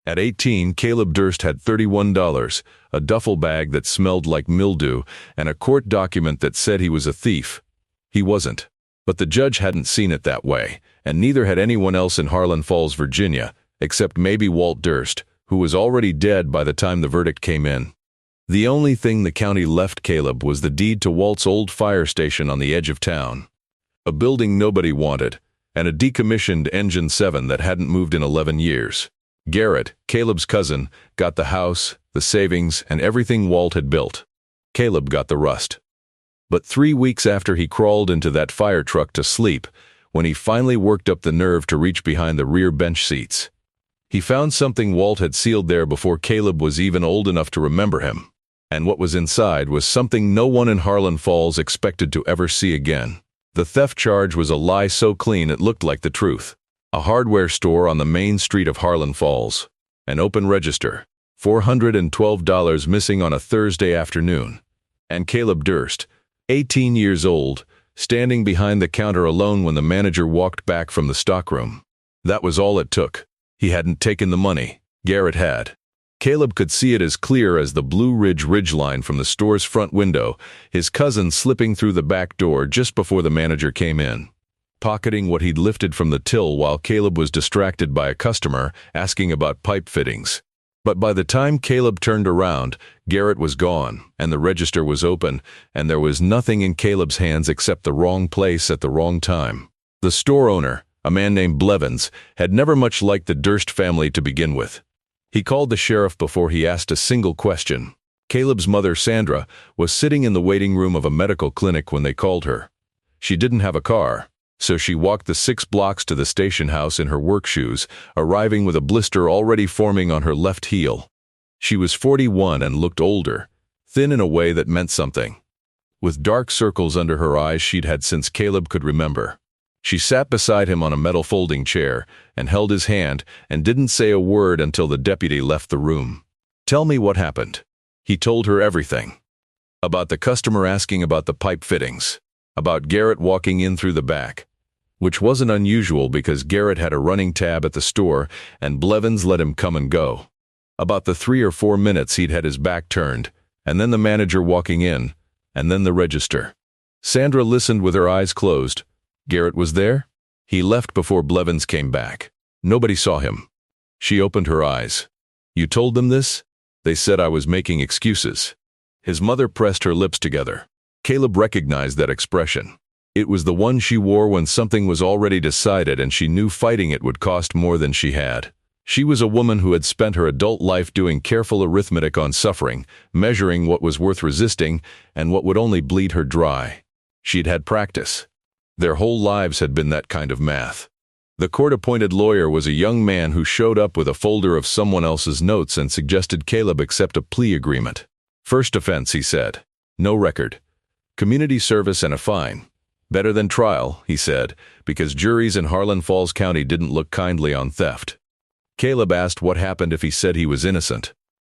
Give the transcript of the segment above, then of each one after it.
At 18, Caleb Durst had $31, a duffel bag that smelled like mildew, and a court document that said he was a thief. He wasn't. But the judge hadn't seen it that way, and neither had anyone else in Harlan Falls, Virginia, except maybe Walt Durst, who was already dead by the time the verdict came in. The only thing the county left Caleb was the deed to Walt's old fire station on the edge of town. A building nobody wanted, and a decommissioned Engine 7 that hadn't moved in 11 years. Garrett, Caleb's cousin, got the house, the savings, and everything Walt had built. Caleb got the rust. But 3 weeks after he crawled into that fire truck to sleep, when he finally worked up the nerve to reach behind the rear bench seats, he found something Walt had sealed there before Caleb was even old enough to remember him. And what was inside was something no one in Harlan Falls expected to ever see again. The theft charge was a lie so clean it looked like the truth. A hardware store on the main street of Harlan Falls. An open register. $412 missing on a Thursday afternoon. And Caleb Durst, 18 years old, standing behind the counter alone when the manager walked back from the stockroom. That was all it took. He hadn't taken the money. Garrett had. Caleb could see it as clear as the Blue Ridge ridgeline from the store's front window, his cousin slipping through the back door just before the manager came in, pocketing what he'd lifted from the till while Caleb was distracted by a customer asking about pipe fittings. But by the time Caleb turned around, Garrett was gone, and the register was open, and there was nothing in Caleb's hands except the wrong place at the wrong time. The store owner, a man named Blevins, had never much liked the Durst family to begin with. He called the sheriff before he asked a single question. Caleb's mother, Sandra, was sitting in the waiting room of a medical clinic when they called her. She didn't have a car, so she walked the 6 blocks to the station house in her work shoes, arriving with a blister already forming on her left heel. She was 41 and looked older, thin in a way that meant something, with dark circles under her eyes she'd had since Caleb could remember. She sat beside him on a metal folding chair and held his hand and didn't say a word until the deputy left the room. "Tell me what happened." He told her everything. About the customer asking about the pipe fittings. About Garrett walking in through the back. Which wasn't unusual because Garrett had a running tab at the store and Blevins let him come and go. About the 3 or 4 minutes he'd had his back turned, and then the manager walking in, and then the register. Sandra listened with her eyes closed. Garrett was there? He left before Blevins came back. Nobody saw him. She opened her eyes. "You told them this?" "They said I was making excuses." His mother pressed her lips together. Caleb recognized that expression. It was the one she wore when something was already decided and she knew fighting it would cost more than she had. She was a woman who had spent her adult life doing careful arithmetic on suffering, measuring what was worth resisting and what would only bleed her dry. She'd had practice. Their whole lives had been that kind of math. The court-appointed lawyer was a young man who showed up with a folder of someone else's notes and suggested Caleb accept a plea agreement. "First offense," he said. "No record. Community service and a fine. Better than trial," he said, because juries in Harlan Falls County didn't look kindly on theft. Caleb asked what happened if he said he was innocent.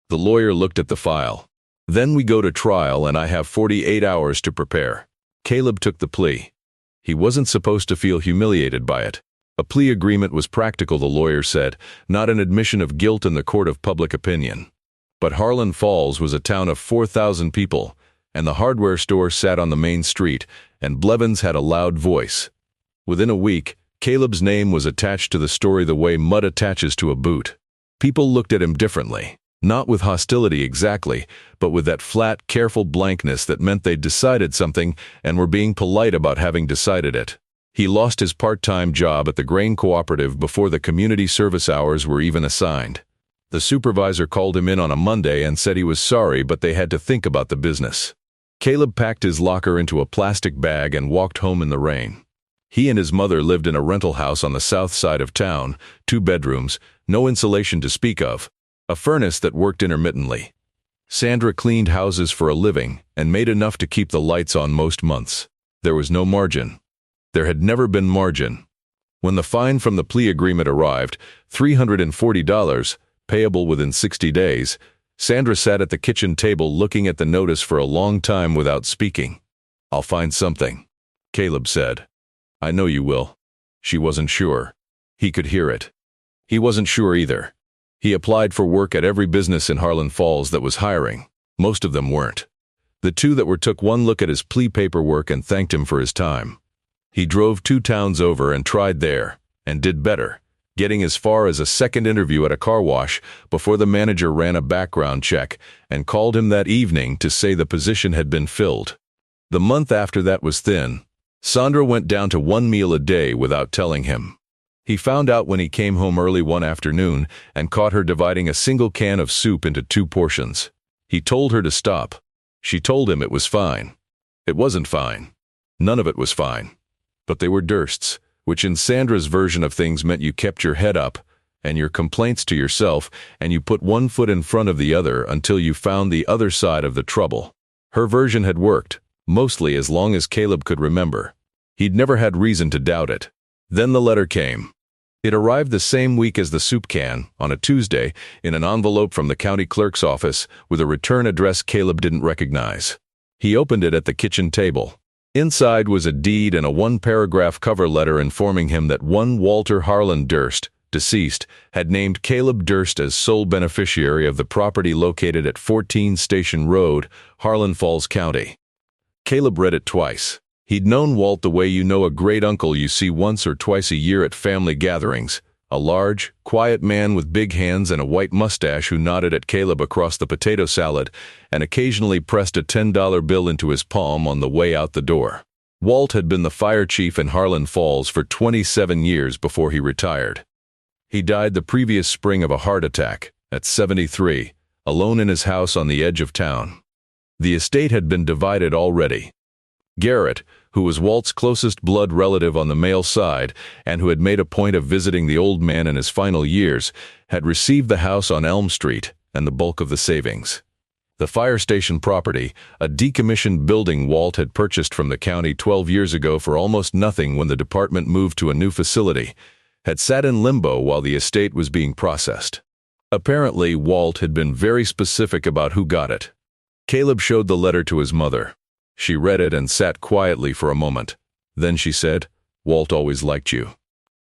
The lawyer looked at the file. "Then we go to trial and I have 48 hours to prepare." Caleb took the plea. He wasn't supposed to feel humiliated by it. A plea agreement was practical, the lawyer said, not an admission of guilt in the court of public opinion. But Harlan Falls was a town of 4,000 people, and the hardware store sat on the main street, and Blevins had a loud voice. Within a week, Caleb's name was attached to the story the way mud attaches to a boot. People looked at him differently. Not with hostility exactly, but with that flat, careful blankness that meant they'd decided something and were being polite about having decided it. He lost his part-time job at the grain cooperative before the community service hours were even assigned. The supervisor called him in on a Monday and said he was sorry, but they had to think about the business. Caleb packed his locker into a plastic bag and walked home in the rain. He and his mother lived in a rental house on the south side of town, 2 bedrooms, no insulation to speak of. A furnace that worked intermittently. Sandra cleaned houses for a living and made enough to keep the lights on most months. There was no margin. There had never been margin. When the fine from the plea agreement arrived, $340, payable within 60 days, Sandra sat at the kitchen table looking at the notice for a long time without speaking. "I'll find something," Caleb said. "I know you will." She wasn't sure. He could hear it. He wasn't sure either. He applied for work at every business in Harlan Falls that was hiring. Most of them weren't. The two that were took one look at his plea paperwork and thanked him for his time. He drove 2 towns over and tried there, and did better, getting as far as a second interview at a car wash before the manager ran a background check and called him that evening to say the position had been filled. The month after that was thin. Sandra went down to 1 meal a day without telling him. He found out when he came home early one afternoon and caught her dividing a single can of soup into 2 portions. He told her to stop. She told him it was fine. It wasn't fine. None of it was fine. But they were Dursts, which in Sandra's version of things meant you kept your head up and your complaints to yourself, and you put one foot in front of the other until you found the other side of the trouble. Her version had worked, mostly as long as Caleb could remember. He'd never had reason to doubt it. Then the letter came. It arrived the same week as the soup can, on a Tuesday, in an envelope from the county clerk's office with a return address Caleb didn't recognize. He opened it at the kitchen table. Inside was a deed and a 1-paragraph cover letter informing him that one Walter Harlan Durst, deceased, had named Caleb Durst as sole beneficiary of the property located at 14 Station Road, Harlan Falls County. Caleb read it twice. He'd known Walt the way you know a great uncle you see once or twice a year at family gatherings, a large, quiet man with big hands and a white mustache who nodded at Caleb across the potato salad and occasionally pressed a $10 bill into his palm on the way out the door. Walt had been the fire chief in Harlan Falls for 27 years before he retired. He died the previous spring of a heart attack, at 73, alone in his house on the edge of town. The estate had been divided already. Garrett, who was Walt's closest blood relative on the male side and who had made a point of visiting the old man in his final years, had received the house on Elm Street and the bulk of the savings. The fire station property, a decommissioned building Walt had purchased from the county 12 years ago for almost nothing when the department moved to a new facility, had sat in limbo while the estate was being processed. Apparently, Walt had been very specific about who got it. Caleb showed the letter to his mother. She read it and sat quietly for a moment. Then she said, "Walt always liked you.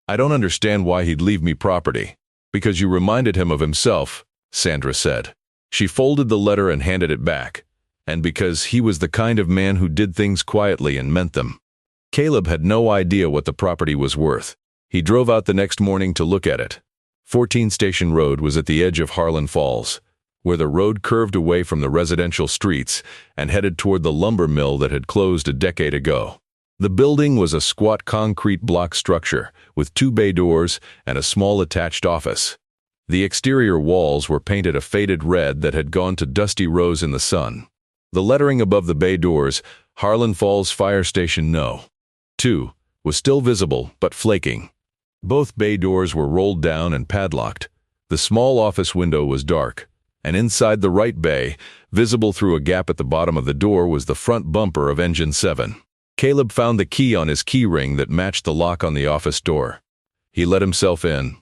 I don't understand why he'd leave me property." "Because you reminded him of himself," Sandra said. She folded the letter and handed it back. "And because he was the kind of man who did things quietly and meant them." Caleb had no idea what the property was worth. He drove out the next morning to look at it. 14 Station Road was at the edge of Harlan Falls, where the road curved away from the residential streets and headed toward the lumber mill that had closed a decade ago. The building was a squat concrete block structure with 2 bay doors and a small attached office. The exterior walls were painted a faded red that had gone to dusty rose in the sun. The lettering above the bay doors, Harlan Falls Fire Station No. 2, was still visible but flaking. Both bay doors were rolled down and padlocked. The small office window was dark, and inside the right bay, visible through a gap at the bottom of the door, was the front bumper of Engine 7. Caleb found the key on his key ring that matched the lock on the office door. He let himself in.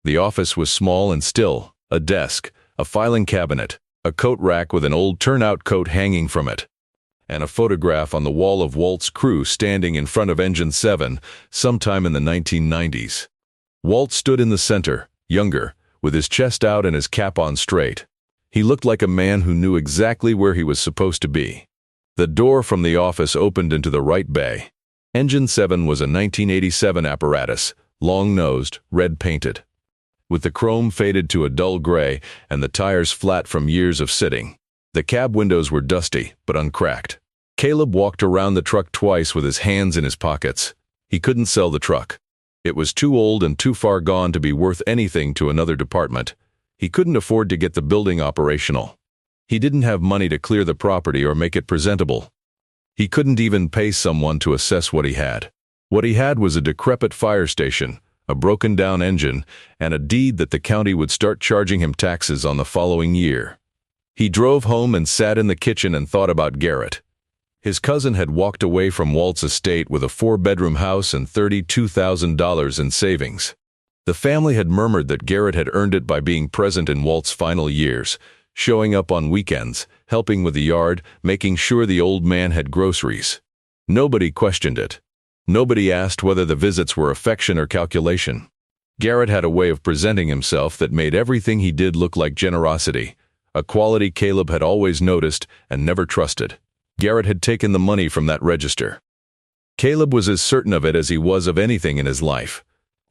The office was small and still, a desk, a filing cabinet, a coat rack with an old turnout coat hanging from it, and a photograph on the wall of Walt's crew standing in front of Engine 7 sometime in the 1990s. Walt stood in the center, younger, with his chest out and his cap on straight. He looked like a man who knew exactly where he was supposed to be. The door from the office opened into the right bay. Engine 7 was a 1987 apparatus, long-nosed, red-painted, with the chrome faded to a dull gray and the tires flat from years of sitting. The cab windows were dusty, but uncracked. Caleb walked around the truck twice with his hands in his pockets. He couldn't sell the truck. It was too old and too far gone to be worth anything to another department. He couldn't afford to get the building operational. He didn't have money to clear the property or make it presentable. He couldn't even pay someone to assess what he had. What he had was a decrepit fire station, a broken-down engine, and a deed that the county would start charging him taxes on the following year. He drove home and sat in the kitchen and thought about Garrett. His cousin had walked away from Walt's estate with a 4-bedroom house and $32,000 in savings. The family had murmured that Garrett had earned it by being present in Walt's final years, showing up on weekends, helping with the yard, making sure the old man had groceries. Nobody questioned it. Nobody asked whether the visits were affection or calculation. Garrett had a way of presenting himself that made everything he did look like generosity, a quality Caleb had always noticed and never trusted. Garrett had taken the money from that register. Caleb was as certain of it as he was of anything in his life.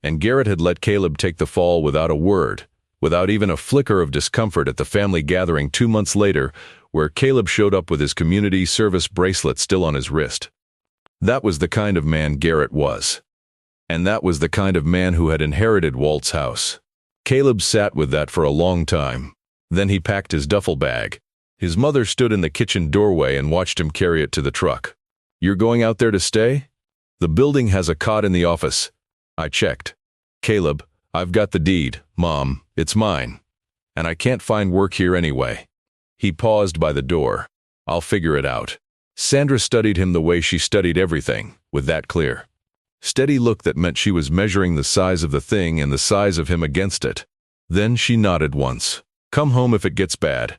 And Garrett had let Caleb take the fall without a word, without even a flicker of discomfort at the family gathering 2 months later, where Caleb showed up with his community service bracelet still on his wrist. That was the kind of man Garrett was. And that was the kind of man who had inherited Walt's house. Caleb sat with that for a long time. Then he packed his duffel bag. His mother stood in the kitchen doorway and watched him carry it to the truck. "You're going out there to stay?" "The building has a cot in the office. I checked." "Caleb, I've got the deed, Mom. It's mine. And I can't find work here anyway." He paused by the door. "I'll figure it out." Sandra studied him the way she studied everything, with that clear, steady look that meant she was measuring the size of the thing and the size of him against it. Then she nodded once. "Come home if it gets bad."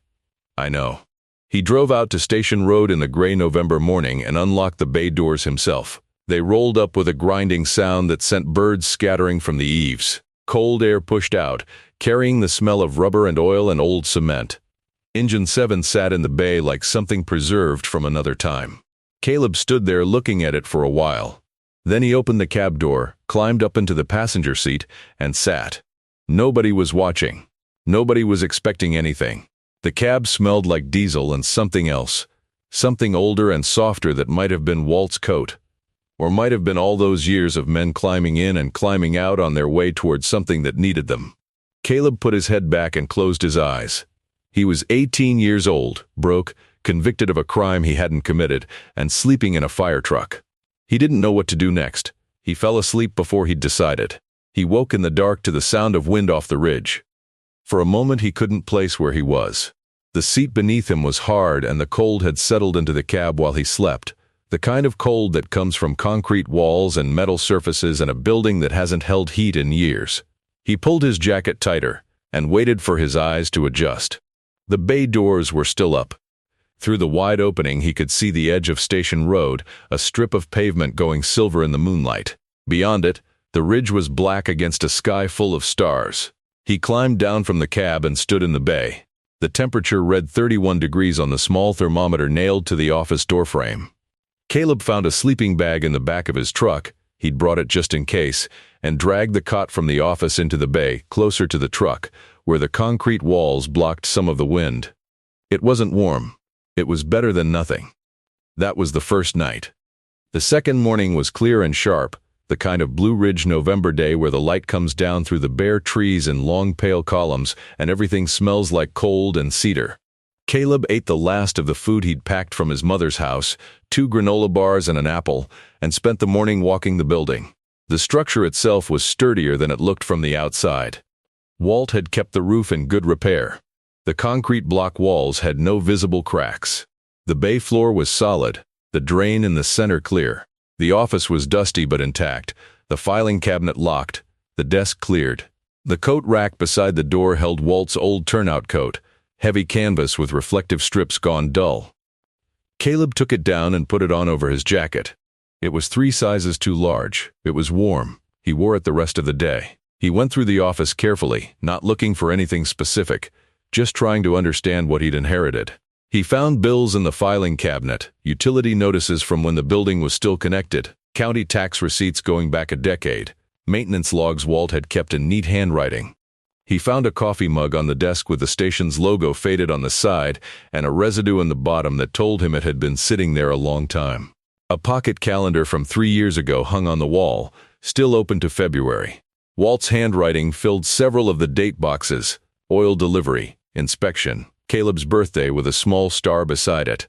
"I know." He drove out to Station Road in the gray November morning and unlocked the bay doors himself. They rolled up with a grinding sound that sent birds scattering from the eaves. Cold air pushed out, carrying the smell of rubber and oil and old cement. Engine 7 sat in the bay like something preserved from another time. Caleb stood there looking at it for a while. Then he opened the cab door, climbed up into the passenger seat, and sat. Nobody was watching. Nobody was expecting anything. The cab smelled like diesel and something else. Something older and softer that might have been Walt's coat. Or might have been all those years of men climbing in and climbing out on their way towards something that needed them. Caleb put his head back and closed his eyes. He was 18 years old, broke, convicted of a crime he hadn't committed, and sleeping in a fire truck. He didn't know what to do next. He fell asleep before he'd decided. He woke in the dark to the sound of wind off the ridge. For a moment he couldn't place where he was. The seat beneath him was hard and the cold had settled into the cab while he slept. The kind of cold that comes from concrete walls and metal surfaces and a building that hasn't held heat in years. He pulled his jacket tighter and waited for his eyes to adjust. The bay doors were still up. Through the wide opening he could see the edge of Station Road, a strip of pavement going silver in the moonlight. Beyond it, the ridge was black against a sky full of stars. He climbed down from the cab and stood in the bay. The temperature read 31 degrees on the small thermometer nailed to the office doorframe. Caleb found a sleeping bag in the back of his truck, he'd brought it just in case, and dragged the cot from the office into the bay, closer to the truck, where the concrete walls blocked some of the wind. It wasn't warm. It was better than nothing. That was the first night. The second morning was clear and sharp, the kind of Blue Ridge November day where the light comes down through the bare trees in long pale columns and everything smells like cold and cedar. Caleb ate the last of the food he'd packed from his mother's house, 2 granola bars and an apple, and spent the morning walking the building. The structure itself was sturdier than it looked from the outside. Walt had kept the roof in good repair. The concrete block walls had no visible cracks. The bay floor was solid, the drain in the center clear. The office was dusty but intact, the filing cabinet locked, the desk cleared. The coat rack beside the door held Walt's old turnout coat, heavy canvas with reflective strips gone dull. Caleb took it down and put it on over his jacket. It was 3 sizes too large. It was warm. He wore it the rest of the day. He went through the office carefully, not looking for anything specific, just trying to understand what he'd inherited. He found bills in the filing cabinet, utility notices from when the building was still connected, county tax receipts going back a decade, maintenance logs Walt had kept in neat handwriting. He found a coffee mug on the desk with the station's logo faded on the side and a residue in the bottom that told him it had been sitting there a long time. A pocket calendar from 3 years ago hung on the wall, still open to February. Walt's handwriting filled several of the date boxes: oil delivery, inspection, Caleb's birthday with a small star beside it,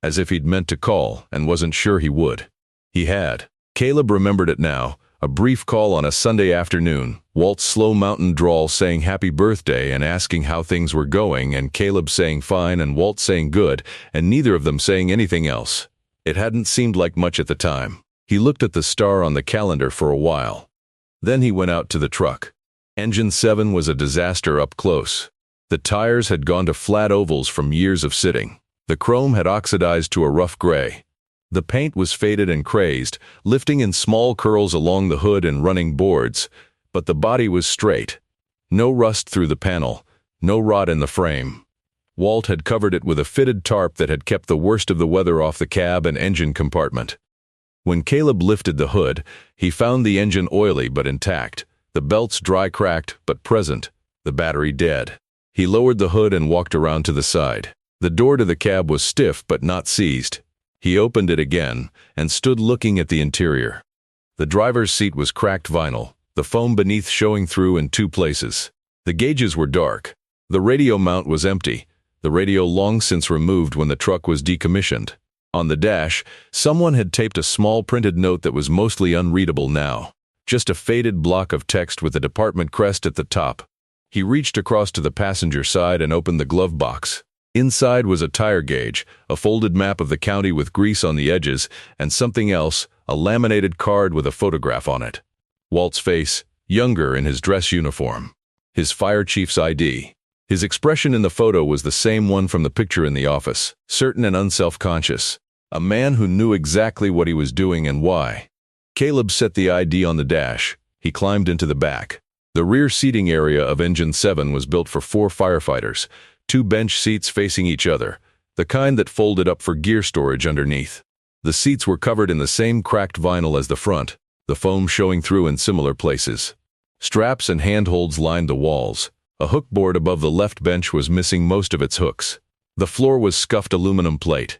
as if he'd meant to call and wasn't sure he would. He had. Caleb remembered it now, a brief call on a Sunday afternoon, Walt's slow mountain drawl saying happy birthday and asking how things were going, and Caleb saying fine and Walt saying good, and neither of them saying anything else. It hadn't seemed like much at the time. He looked at the star on the calendar for a while. Then he went out to the truck. Engine 7 was a disaster up close. The tires had gone to flat ovals from years of sitting. The chrome had oxidized to a rough gray. The paint was faded and crazed, lifting in small curls along the hood and running boards, but the body was straight. No rust through the panel, no rot in the frame. Walt had covered it with a fitted tarp that had kept the worst of the weather off the cab and engine compartment. When Caleb lifted the hood, he found the engine oily but intact, the belts dry cracked but present, the battery dead. He lowered the hood and walked around to the side. The door to the cab was stiff but not seized. He opened it again and stood looking at the interior. The driver's seat was cracked vinyl, the foam beneath showing through in 2 places. The gauges were dark. The radio mount was empty, the radio long since removed when the truck was decommissioned. On the dash, someone had taped a small printed note that was mostly unreadable now. Just a faded block of text with a department crest at the top. He reached across to the passenger side and opened the glove box. Inside was a tire gauge, a folded map of the county with grease on the edges, and something else, a laminated card with a photograph on it. Walt's face, younger in his dress uniform. His fire chief's ID. His expression in the photo was the same one from the picture in the office, certain and unself-conscious. A man who knew exactly what he was doing and why. Caleb set the ID on the dash. He climbed into the back. The rear seating area of Engine 7 was built for 4 firefighters, 2 bench seats facing each other, the kind that folded up for gear storage underneath. The seats were covered in the same cracked vinyl as the front, the foam showing through in similar places. Straps and handholds lined the walls. A hook board above the left bench was missing most of its hooks. The floor was scuffed aluminum plate.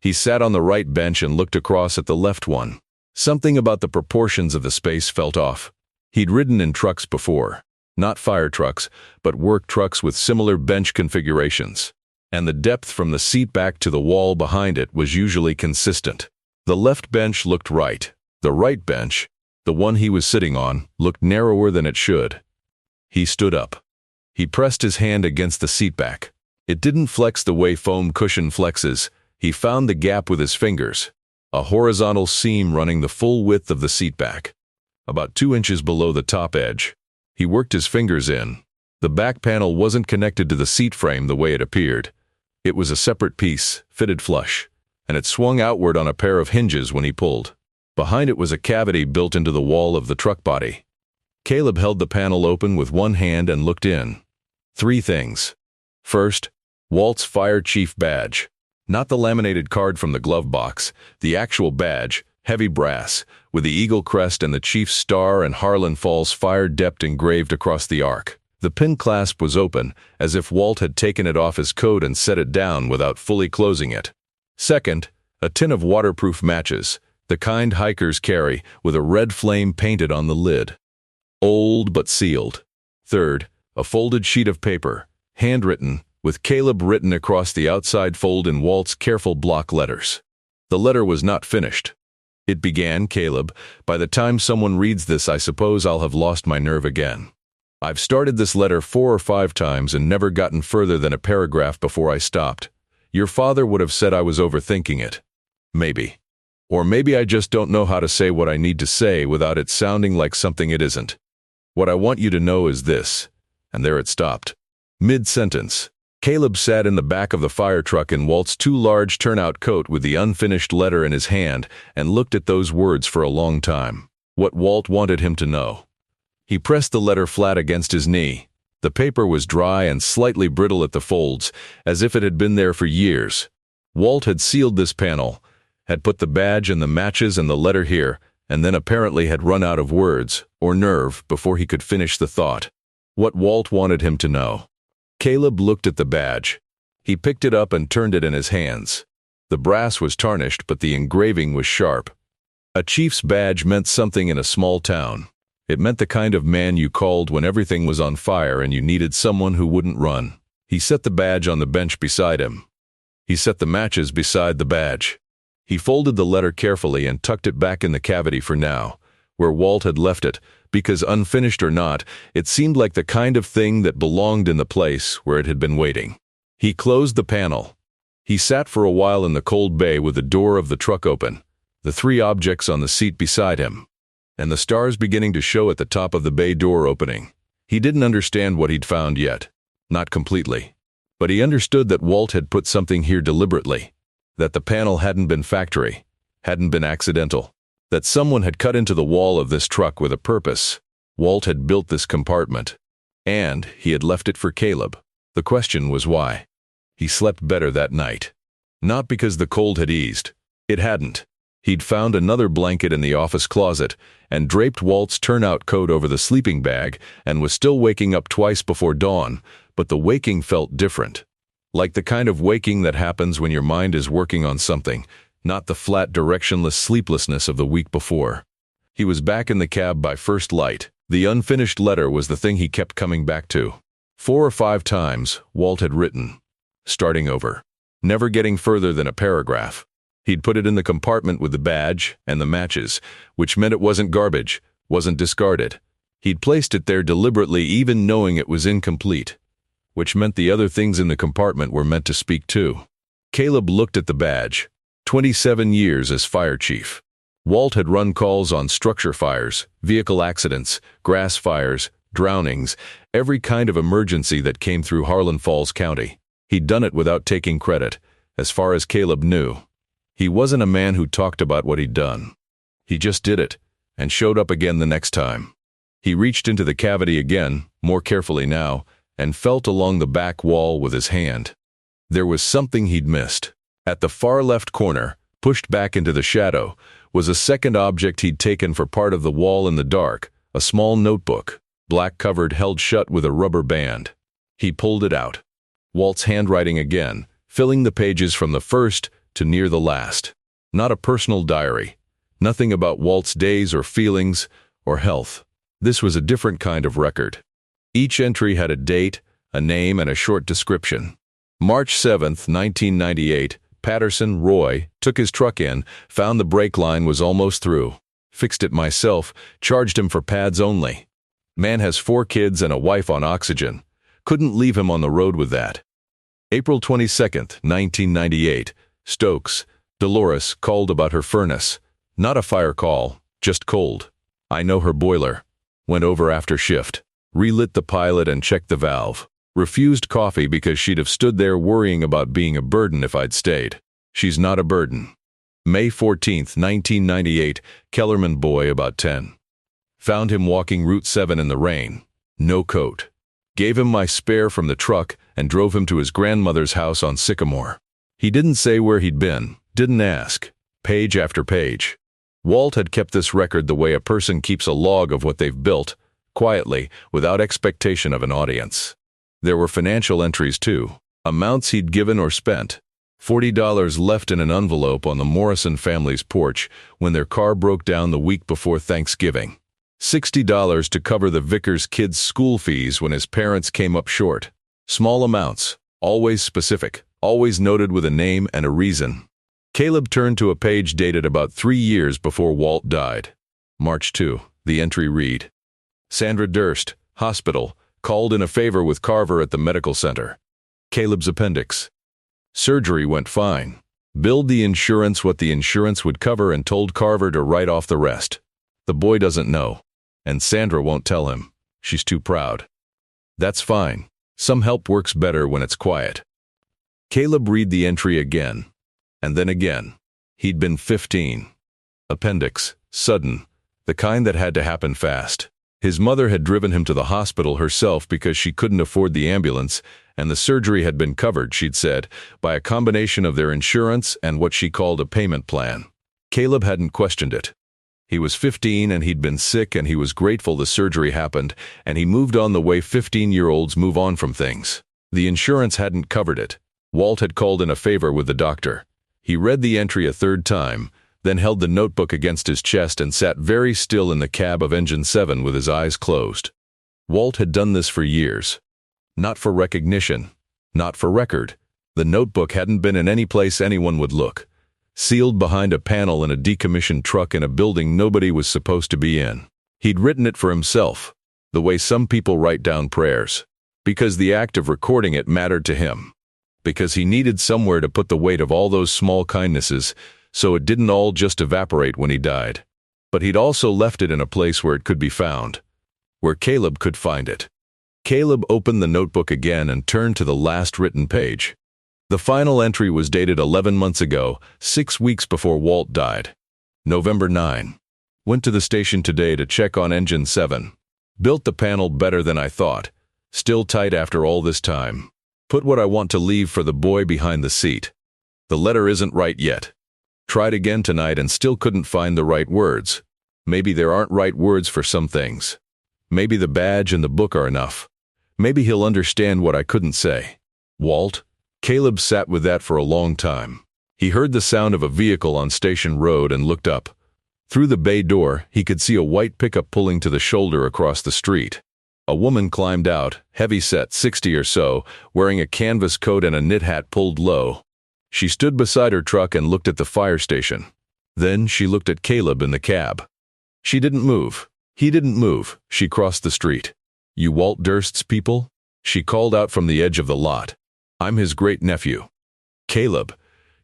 He sat on the right bench and looked across at the left one. Something about the proportions of the space felt off. He'd ridden in trucks before. Not fire trucks, but work trucks with similar bench configurations. And the depth from the seat back to the wall behind it was usually consistent. The left bench looked right. The right bench, the one he was sitting on, looked narrower than it should. He stood up. He pressed his hand against the seat back. It didn't flex the way foam cushion flexes. He found the gap with his fingers. A horizontal seam running the full width of the seat back. About 2 inches below the top edge. He worked his fingers in. The back panel wasn't connected to the seat frame the way it appeared. It was a separate piece, fitted flush, and it swung outward on a pair of hinges when he pulled. Behind it was a cavity built into the wall of the truck body. Caleb held the panel open with one hand and looked in. 3 things. First, Walt's fire chief badge. Not the laminated card from the glove box, the actual badge, heavy brass, with the eagle crest and the chief's star and Harlan Falls Fire Depth engraved across the arc. The pin clasp was open, as if Walt had taken it off his coat and set it down without fully closing it. Second, a tin of waterproof matches, the kind hikers carry, with a red flame painted on the lid. Old but sealed. Third, a folded sheet of paper, handwritten, with Caleb written across the outside fold in Walt's careful block letters. The letter was not finished. It began, Caleb, by the time someone reads this I suppose I'll have lost my nerve again. I've started this letter 4 or 5 times and never gotten further than a paragraph before I stopped. Your father would have said I was overthinking it. Maybe. Or maybe I just don't know how to say what I need to say without it sounding like something it isn't. What I want you to know is this. And there it stopped. Mid-sentence. Caleb sat in the back of the fire truck in Walt's too large turnout coat with the unfinished letter in his hand and looked at those words for a long time. What Walt wanted him to know. He pressed the letter flat against his knee. The paper was dry and slightly brittle at the folds, as if it had been there for years. Walt had sealed this panel, had put the badge and the matches and the letter here, and then apparently had run out of words, or nerve, before he could finish the thought. What Walt wanted him to know. Caleb looked at the badge. He picked it up and turned it in his hands. The brass was tarnished, but the engraving was sharp. A chief's badge meant something in a small town. It meant the kind of man you called when everything was on fire and you needed someone who wouldn't run. He set the badge on the bench beside him. He set the matches beside the badge. He folded the letter carefully and tucked it back in the cavity for now, where Walt had left it, because unfinished or not, it seemed like the kind of thing that belonged in the place where it had been waiting. He closed the panel. He sat for a while in the cold bay with the door of the truck open, the 3 objects on the seat beside him, and the stars beginning to show at the top of the bay door opening. He didn't understand what he'd found yet. Not completely. But he understood that Walt had put something here deliberately. That the panel hadn't been factory, hadn't been accidental. That someone had cut into the wall of this truck with a purpose. Walt had built this compartment, and he had left it for Caleb. The question was why. He slept better that night. Not because the cold had eased. It hadn't. He'd found another blanket in the office closet and draped Walt's turnout coat over the sleeping bag and was still waking up twice before dawn, but the waking felt different. Like the kind of waking that happens when your mind is working on something, not the flat, directionless sleeplessness of the week before. He was back in the cab by first light. The unfinished letter was the thing he kept coming back to. 4 or 5 times, Walt had written, starting over, never getting further than a paragraph. He'd put it in the compartment with the badge and the matches, which meant it wasn't garbage, wasn't discarded. He'd placed it there deliberately, even knowing it was incomplete, which meant the other things in the compartment were meant to speak too. Caleb looked at the badge. 27 years as fire chief. Walt had run calls on structure fires, vehicle accidents, grass fires, drownings, every kind of emergency that came through Harlan Falls County. He'd done it without taking credit, as far as Caleb knew. He wasn't a man who talked about what he'd done. He just did it, and showed up again the next time. He reached into the cavity again, more carefully now, and felt along the back wall with his hand. There was something he'd missed. At the far left corner, pushed back into the shadow, was a second object he'd taken for part of the wall in the dark, a small notebook, black-covered, held shut with a rubber band. He pulled it out. Walt's handwriting again, filling the pages from the first to near the last. Not a personal diary. Nothing about Walt's days or feelings or health. This was a different kind of record. Each entry had a date, a name, and a short description. March 7th, 1998, Patterson, Roy, took his truck in, found the brake line was almost through. Fixed it myself, charged him for pads only. Man has 4 kids and a wife on oxygen. Couldn't leave him on the road with that. April 22nd, 1998, Stokes, Dolores called about her furnace. Not a fire call, just cold. I know her boiler. Went over after shift. Relit the pilot and checked the valve. Refused coffee because she'd have stood there worrying about being a burden if I'd stayed. She's not a burden. May 14th, 1998, Kellerman boy about 10. Found him walking Route 7 in the rain. No coat. Gave him my spare from the truck and drove him to his grandmother's house on Sycamore. He didn't say where he'd been, didn't ask. Page after page. Walt had kept this record the way a person keeps a log of what they've built, quietly, without expectation of an audience. There were financial entries too, amounts he'd given or spent. $40 left in an envelope on the Morrison family's porch when their car broke down the week before Thanksgiving. $60 to cover the vicar's kids' school fees when his parents came up short. Small amounts, always specific, always noted with a name and a reason. Caleb turned to a page dated about 3 years before Walt died. March 2, the entry read, Sandra Durst, hospital, called in a favor with Carver at the medical center. Caleb's appendix. Surgery went fine. Billed the insurance what the insurance would cover and told Carver to write off the rest. The boy doesn't know. And Sandra won't tell him. She's too proud. That's fine. Some help works better when it's quiet. Caleb read the entry again. And then again. He'd been 15. Appendix. Sudden. The kind that had to happen fast. His mother had driven him to the hospital herself because she couldn't afford the ambulance, and the surgery had been covered, she'd said, by a combination of their insurance and what she called a payment plan. Caleb hadn't questioned it. He was 15 and he'd been sick, and he was grateful the surgery happened, and he moved on the way 15-year-olds move on from things. The insurance hadn't covered it. Walt had called in a favor with the doctor. He read the entry a 3rd time, then held the notebook against his chest and sat very still in the cab of Engine 7 with his eyes closed. Walt had done this for years. Not for recognition. Not for record. The notebook hadn't been in any place anyone would look. Sealed behind a panel in a decommissioned truck in a building nobody was supposed to be in. He'd written it for himself, the way some people write down prayers. Because the act of recording it mattered to him. Because he needed somewhere to put the weight of all those small kindnesses, so it didn't all just evaporate when he died. But he'd also left it in a place where it could be found. Where Caleb could find it. Caleb opened the notebook again and turned to the last written page. The final entry was dated 11 months ago, 6 weeks before Walt died. November 9. Went to the station today to check on Engine 7. Built the panel better than I thought. Still tight after all this time. Put what I want to leave for the boy behind the seat. The letter isn't right yet. Tried again tonight and still couldn't find the right words. Maybe there aren't right words for some things. Maybe the badge and the book are enough. Maybe he'll understand what I couldn't say. Walt? Caleb sat with that for a long time. He heard the sound of a vehicle on Station Road and looked up. Through the bay door, he could see a white pickup pulling to the shoulder across the street. A woman climbed out, heavy-set, 60 or so, wearing a canvas coat and a knit hat pulled low. She stood beside her truck and looked at the fire station. Then she looked at Caleb in the cab. She didn't move. He didn't move. She crossed the street. "You Walt Durst's people?" She called out from the edge of the lot. "I'm his great-nephew." "Caleb."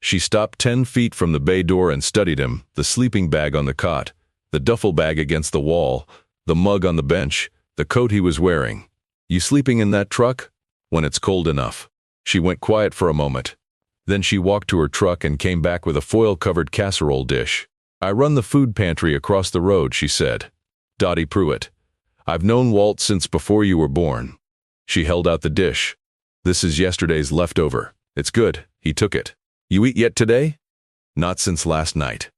She stopped 10 feet from the bay door and studied him, the sleeping bag on the cot, the duffel bag against the wall, the mug on the bench, the coat he was wearing. "You sleeping in that truck?" "When it's cold enough." She went quiet for a moment. Then she walked to her truck and came back with a foil-covered casserole dish. "I run the food pantry across the road," she said. "Dottie Pruitt. I've known Walt since before you were born." She held out the dish. "This is yesterday's leftover. It's good. He took it." "You eat yet today?" "Not since last night."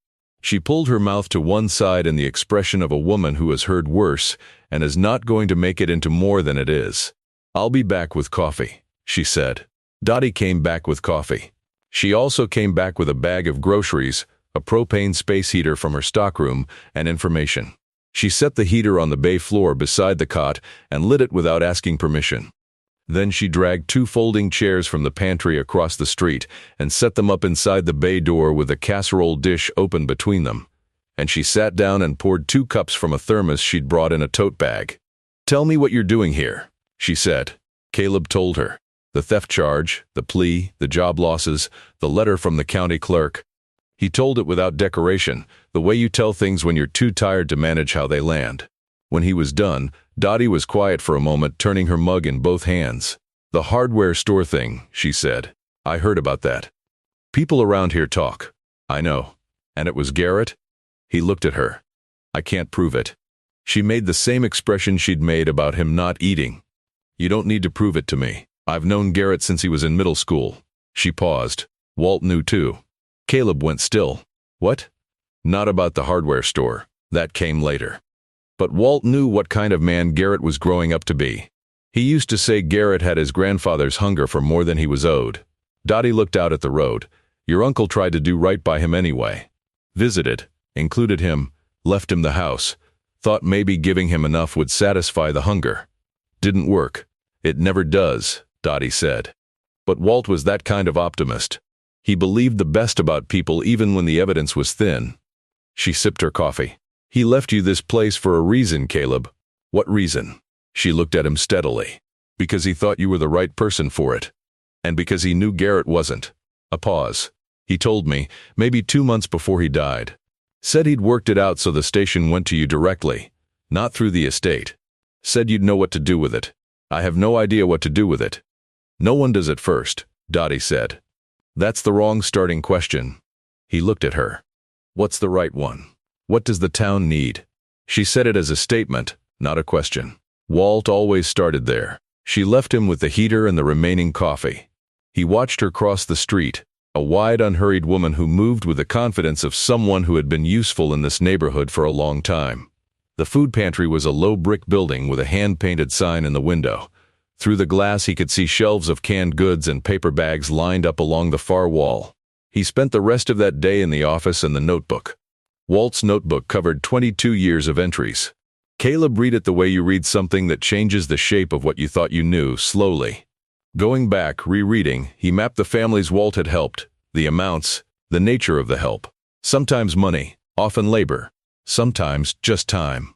She pulled her mouth to one side in the expression of a woman who has heard worse and is not going to make it into more than it is. "I'll be back with coffee," she said. Dottie came back with coffee. She also came back with a bag of groceries, a propane space heater from her stockroom, and information. She set the heater on the bay floor beside the cot and lit it without asking permission. Then she dragged 2 folding chairs from the pantry across the street and set them up inside the bay door with a casserole dish open between them. And she sat down and poured 2 cups from a thermos she'd brought in a tote bag. "Tell me what you're doing here," she said. Caleb told her. The theft charge, the plea, the job losses, the letter from the county clerk. He told it without decoration, the way you tell things when you're too tired to manage how they land. When he was done, Dottie was quiet for a moment, turning her mug in both hands. "The hardware store thing," she said. "I heard about that. People around here talk." "I know. And it was Garrett?" He looked at her. "I can't prove it." She made the same expression she'd made about him not eating. "You don't need to prove it to me. I've known Garrett since he was in middle school." She paused. "Walt knew too." Caleb went still. "What?" "Not about the hardware store. That came later. But Walt knew what kind of man Garrett was growing up to be. He used to say Garrett had his grandfather's hunger for more than he was owed." Dottie looked out at the road. "Your uncle tried to do right by him anyway. Visited, included him, left him the house, thought maybe giving him enough would satisfy the hunger. Didn't work. It never does," Dottie said. But Walt was that kind of optimist. He believed the best about people even when the evidence was thin. She sipped her coffee. "He left you this place for a reason, Caleb." "What reason?" She looked at him steadily. "Because he thought you were the right person for it. And because he knew Garrett wasn't." A pause. "He told me, maybe 2 months before he died. Said he'd worked it out so the station went to you directly, not through the estate. Said you'd know what to do with it. I have no idea what to do with it." "No one does at first," Dottie said. "That's the wrong starting question." He looked at her. "What's the right one? What does the town need?" She said it as a statement, not a question. Walt always started there. She left him with the heater and the remaining coffee. He watched her cross the street, a wide, unhurried woman who moved with the confidence of someone who had been useful in this neighborhood for a long time. The food pantry was a low brick building with a hand-painted sign in the window. Through the glass he could see shelves of canned goods and paper bags lined up along the far wall. He spent the rest of that day in the office and the notebook. Walt's notebook covered 22 years of entries. Caleb, read it the way you read something that changes the shape of what you thought you knew, slowly. Going back, rereading, he mapped the families Walt had helped, the amounts, the nature of the help. Sometimes money, often labor, sometimes just time.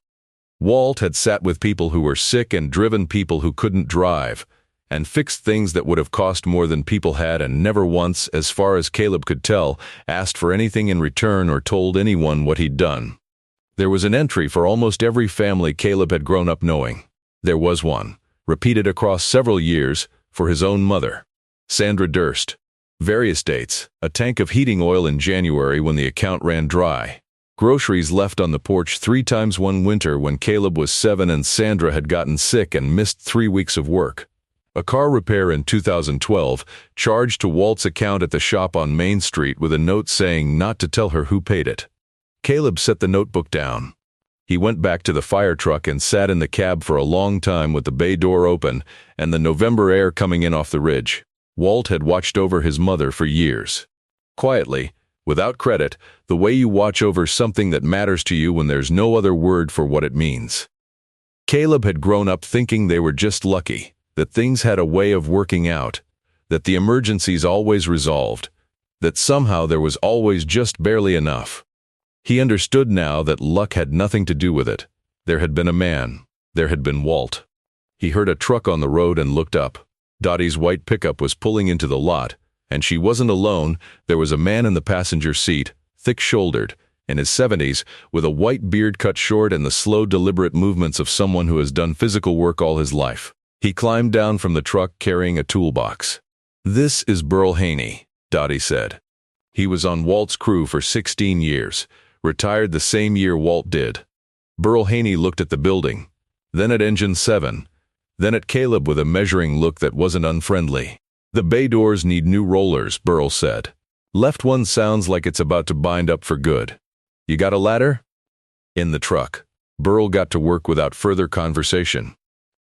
Walt had sat with people who were sick and driven people who couldn't drive, and fixed things that would have cost more than people had, and never once, as far as Caleb could tell, asked for anything in return or told anyone what he'd done. There was an entry for almost every family Caleb had grown up knowing. There was one, repeated across several years, for his own mother, Sandra Durst. Various dates: a tank of heating oil in January when the account ran dry, Groceries left on the porch 3 times one winter when Caleb was 7 and Sandra had gotten sick and missed 3 weeks of work. A car repair in 2012 charged to Walt's account at the shop on Main Street with a note saying not to tell her who paid it. Caleb set the notebook down. He went back to the fire truck and sat in the cab for a long time with the bay door open and the November air coming in off the ridge. Walt had watched over his mother for years. Quietly, without credit, the way you watch over something that matters to you when there's no other word for what it means. Caleb had grown up thinking they were just lucky, that things had a way of working out, that the emergencies always resolved, that somehow there was always just barely enough. He understood now that luck had nothing to do with it. There had been a man. There had been Walt. He heard a truck on the road and looked up. Dottie's white pickup was pulling into the lot, and she wasn't alone. There was a man in the passenger seat, thick-shouldered, in his 70s, with a white beard cut short and the slow, deliberate movements of someone who has done physical work all his life. He climbed down from the truck carrying a toolbox. "This is Burl Haney," Dottie said. He was on Walt's crew for 16 years, retired the same year Walt did. Burl Haney looked at the building, then at Engine 7, then at Caleb with a measuring look that wasn't unfriendly. "The bay doors need new rollers," Burl said. "Left one sounds like it's about to bind up for good. You got a ladder?" In the truck, Burl got to work without further conversation.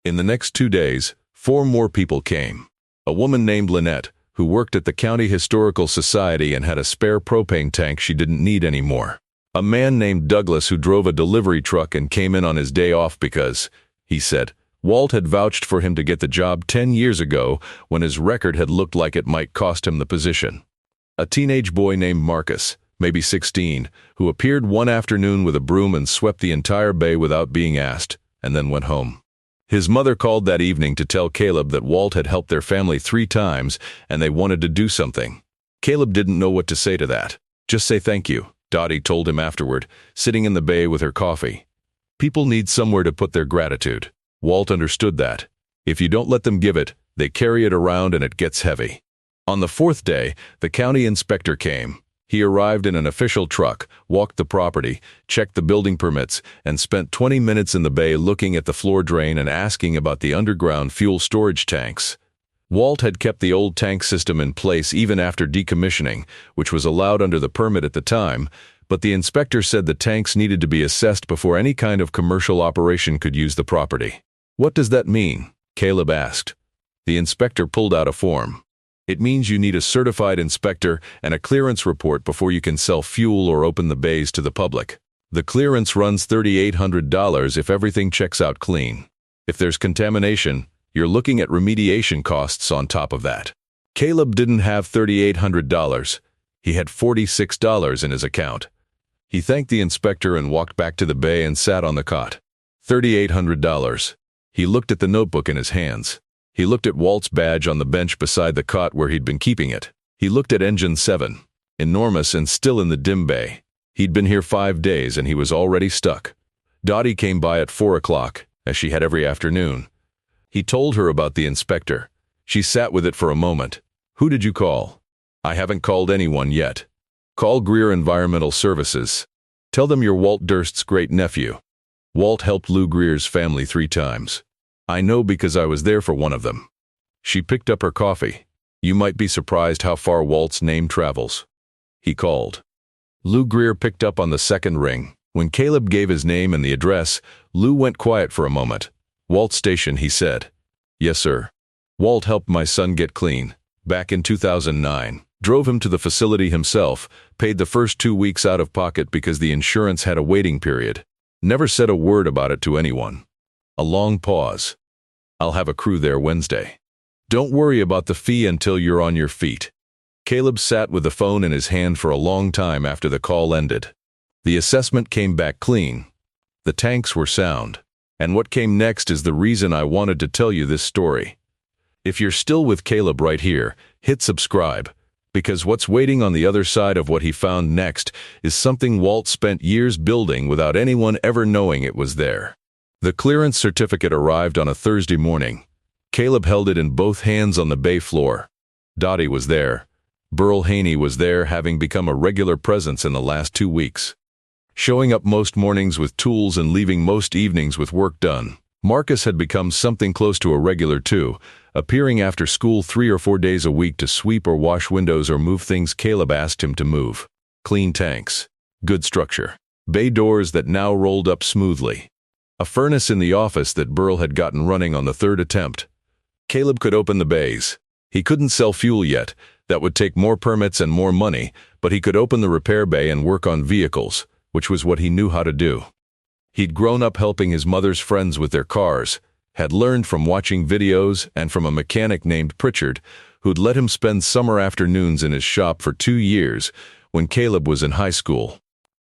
In the next 2 days, 4 more people came. A woman named Lynette, who worked at the County Historical Society and had a spare propane tank she didn't need anymore. A man named Douglas who drove a delivery truck and came in on his day off because, he said, Walt had vouched for him to get the job 10 years ago when his record had looked like it might cost him the position. A teenage boy named Marcus, maybe 16, who appeared one afternoon with a broom and swept the entire bay without being asked, and then went home. His mother called that evening to tell Caleb that Walt had helped their family 3 times and they wanted to do something. Caleb didn't know what to say to that. "Just say thank you," Dottie told him afterward, sitting in the bay with her coffee. "People need somewhere to put their gratitude." Walt understood that. If you don't let them give it, they carry it around and it gets heavy. On the 4th day, the county inspector came. He arrived in an official truck, walked the property, checked the building permits, and spent 20 minutes in the bay looking at the floor drain and asking about the underground fuel storage tanks. Walt had kept the old tank system in place even after decommissioning, which was allowed under the permit at the time, but the inspector said the tanks needed to be assessed before any kind of commercial operation could use the property. "What does that mean?" Caleb asked. The inspector pulled out a form. "It means you need a certified inspector and a clearance report before you can sell fuel or open the bays to the public. The clearance runs $3,800 if everything checks out clean. If there's contamination, you're looking at remediation costs on top of that." Caleb didn't have $3,800. He had $46 in his account. He thanked the inspector and walked back to the bay and sat on the cot. $3,800. He looked at the notebook in his hands. He looked at Walt's badge on the bench beside the cot where he'd been keeping it. He looked at Engine 7, enormous and still in the dim bay. He'd been here 5 days and he was already stuck. Dottie came by at 4 o'clock, as she had every afternoon. He told her about the inspector. She sat with it for a moment. "Who did you call?" "I haven't called anyone yet." "Call Greer Environmental Services. Tell them you're Walt Durst's great-nephew. Walt helped Lou Greer's family 3 times. I know because I was there for one of them." She picked up her coffee. "You might be surprised how far Walt's name travels." He called. Lou Greer picked up on the second ring. When Caleb gave his name and the address, Lou went quiet for a moment. "Walt Station," he said. "Yes, sir. Walt helped my son get clean. Back in 2009. Drove him to the facility himself, paid the first 2 weeks out of pocket because the insurance had a waiting period. Never said a word about it to anyone." A long pause. "I'll have a crew there Wednesday. Don't worry about the fee until you're on your feet." Caleb sat with the phone in his hand for a long time after the call ended. The assessment came back clean. The tanks were sound. And what came next is the reason I wanted to tell you this story. If you're still with Caleb right here, hit subscribe, because what's waiting on the other side of what he found next is something Walt spent years building without anyone ever knowing it was there. The clearance certificate arrived on a Thursday morning. Caleb held it in both hands on the bay floor. Dottie was there. Burl Haney was there, having become a regular presence in the last 2 weeks. showing up most mornings with tools and leaving most evenings with work done. Marcus had become something close to a regular too, appearing after school 3 or 4 days a week to sweep or wash windows or move things Caleb asked him to move. Clean tanks. Good structure. Bay doors that now rolled up smoothly. A furnace in the office that Burl had gotten running on the 3rd attempt. Caleb could open the bays. He couldn't sell fuel yet. That would take more permits and more money, but he could open the repair bay and work on vehicles, which was what he knew how to do. He'd grown up helping his mother's friends with their cars, had learned from watching videos and from a mechanic named Pritchard, who'd let him spend summer afternoons in his shop for 2 years when Caleb was in high school.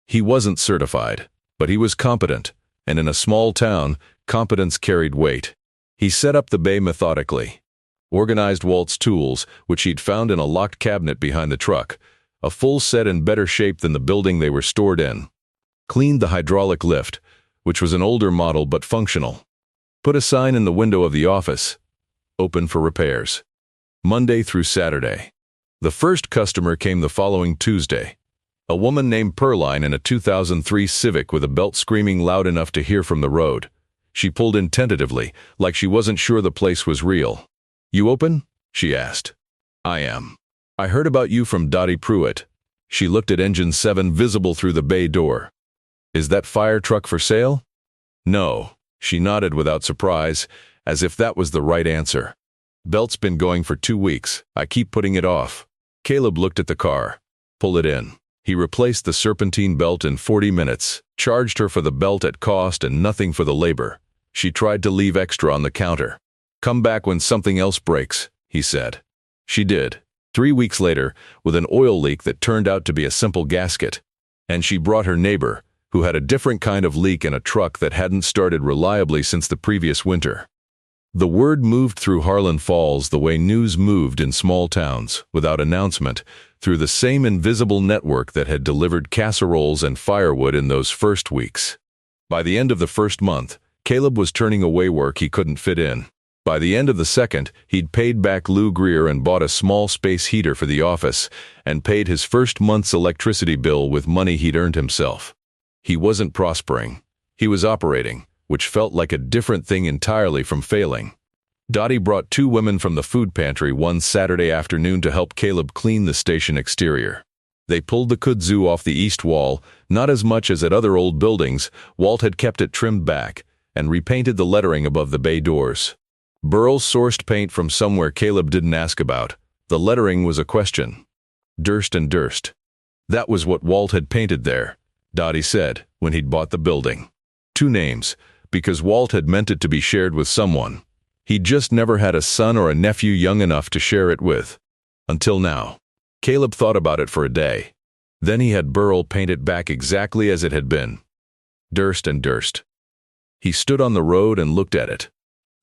He wasn't certified, but he was competent, and in a small town, competence carried weight. He set up the bay methodically, organized Walt's tools, which he'd found in a locked cabinet behind the truck, a full set in better shape than the building they were stored in. Cleaned the hydraulic lift, which was an older model but functional. Put a sign in the window of the office, open for repairs. Monday through Saturday. The first customer came the following Tuesday. A woman named Pearline in a 2003 Civic with a belt screaming loud enough to hear from the road. She pulled in tentatively, like she wasn't sure the place was real. "You open?" she asked. "I am. I heard about you from Dottie Pruitt." She looked at engine 7 visible through the bay door. "Is that fire truck for sale?" "No." She nodded without surprise, as if that was the right answer. "Belt's been going for 2 weeks. I keep putting it off." Caleb looked at the car. "Pull it in." He replaced the serpentine belt in 40 minutes, charged her for the belt at cost and nothing for the labor. She tried to leave extra on the counter. "Come back when something else breaks," he said. She did. 3 weeks later, with an oil leak that turned out to be a simple gasket. And she brought her neighbor, who had a different kind of leak in a truck that hadn't started reliably since the previous winter. The word moved through Harlan Falls the way news moved in small towns, without announcement, through the same invisible network that had delivered casseroles and firewood in those first weeks. By the end of the first month, Caleb was turning away work he couldn't fit in. By the end of the second, he'd paid back Lou Greer and bought a small space heater for the office, and paid his first month's electricity bill with money he'd earned himself. He wasn't prospering. He was operating, which felt like a different thing entirely from failing. Dottie brought 2 women from the food pantry one Saturday afternoon to help Caleb clean the station exterior. They pulled the kudzu off the east wall, not as much as at other old buildings. Walt had kept it trimmed back, and repainted the lettering above the bay doors. Burl sourced paint from somewhere Caleb didn't ask about. The lettering was a question. Durst and Durst. That was what Walt had painted there, Dottie said, when he'd bought the building. 2 names, because Walt had meant it to be shared with someone. He'd just never had a son or a nephew young enough to share it with. Until now. Caleb thought about it for a day. Then he had Burl paint it back exactly as it had been. Durst and Durst. He stood on the road and looked at it.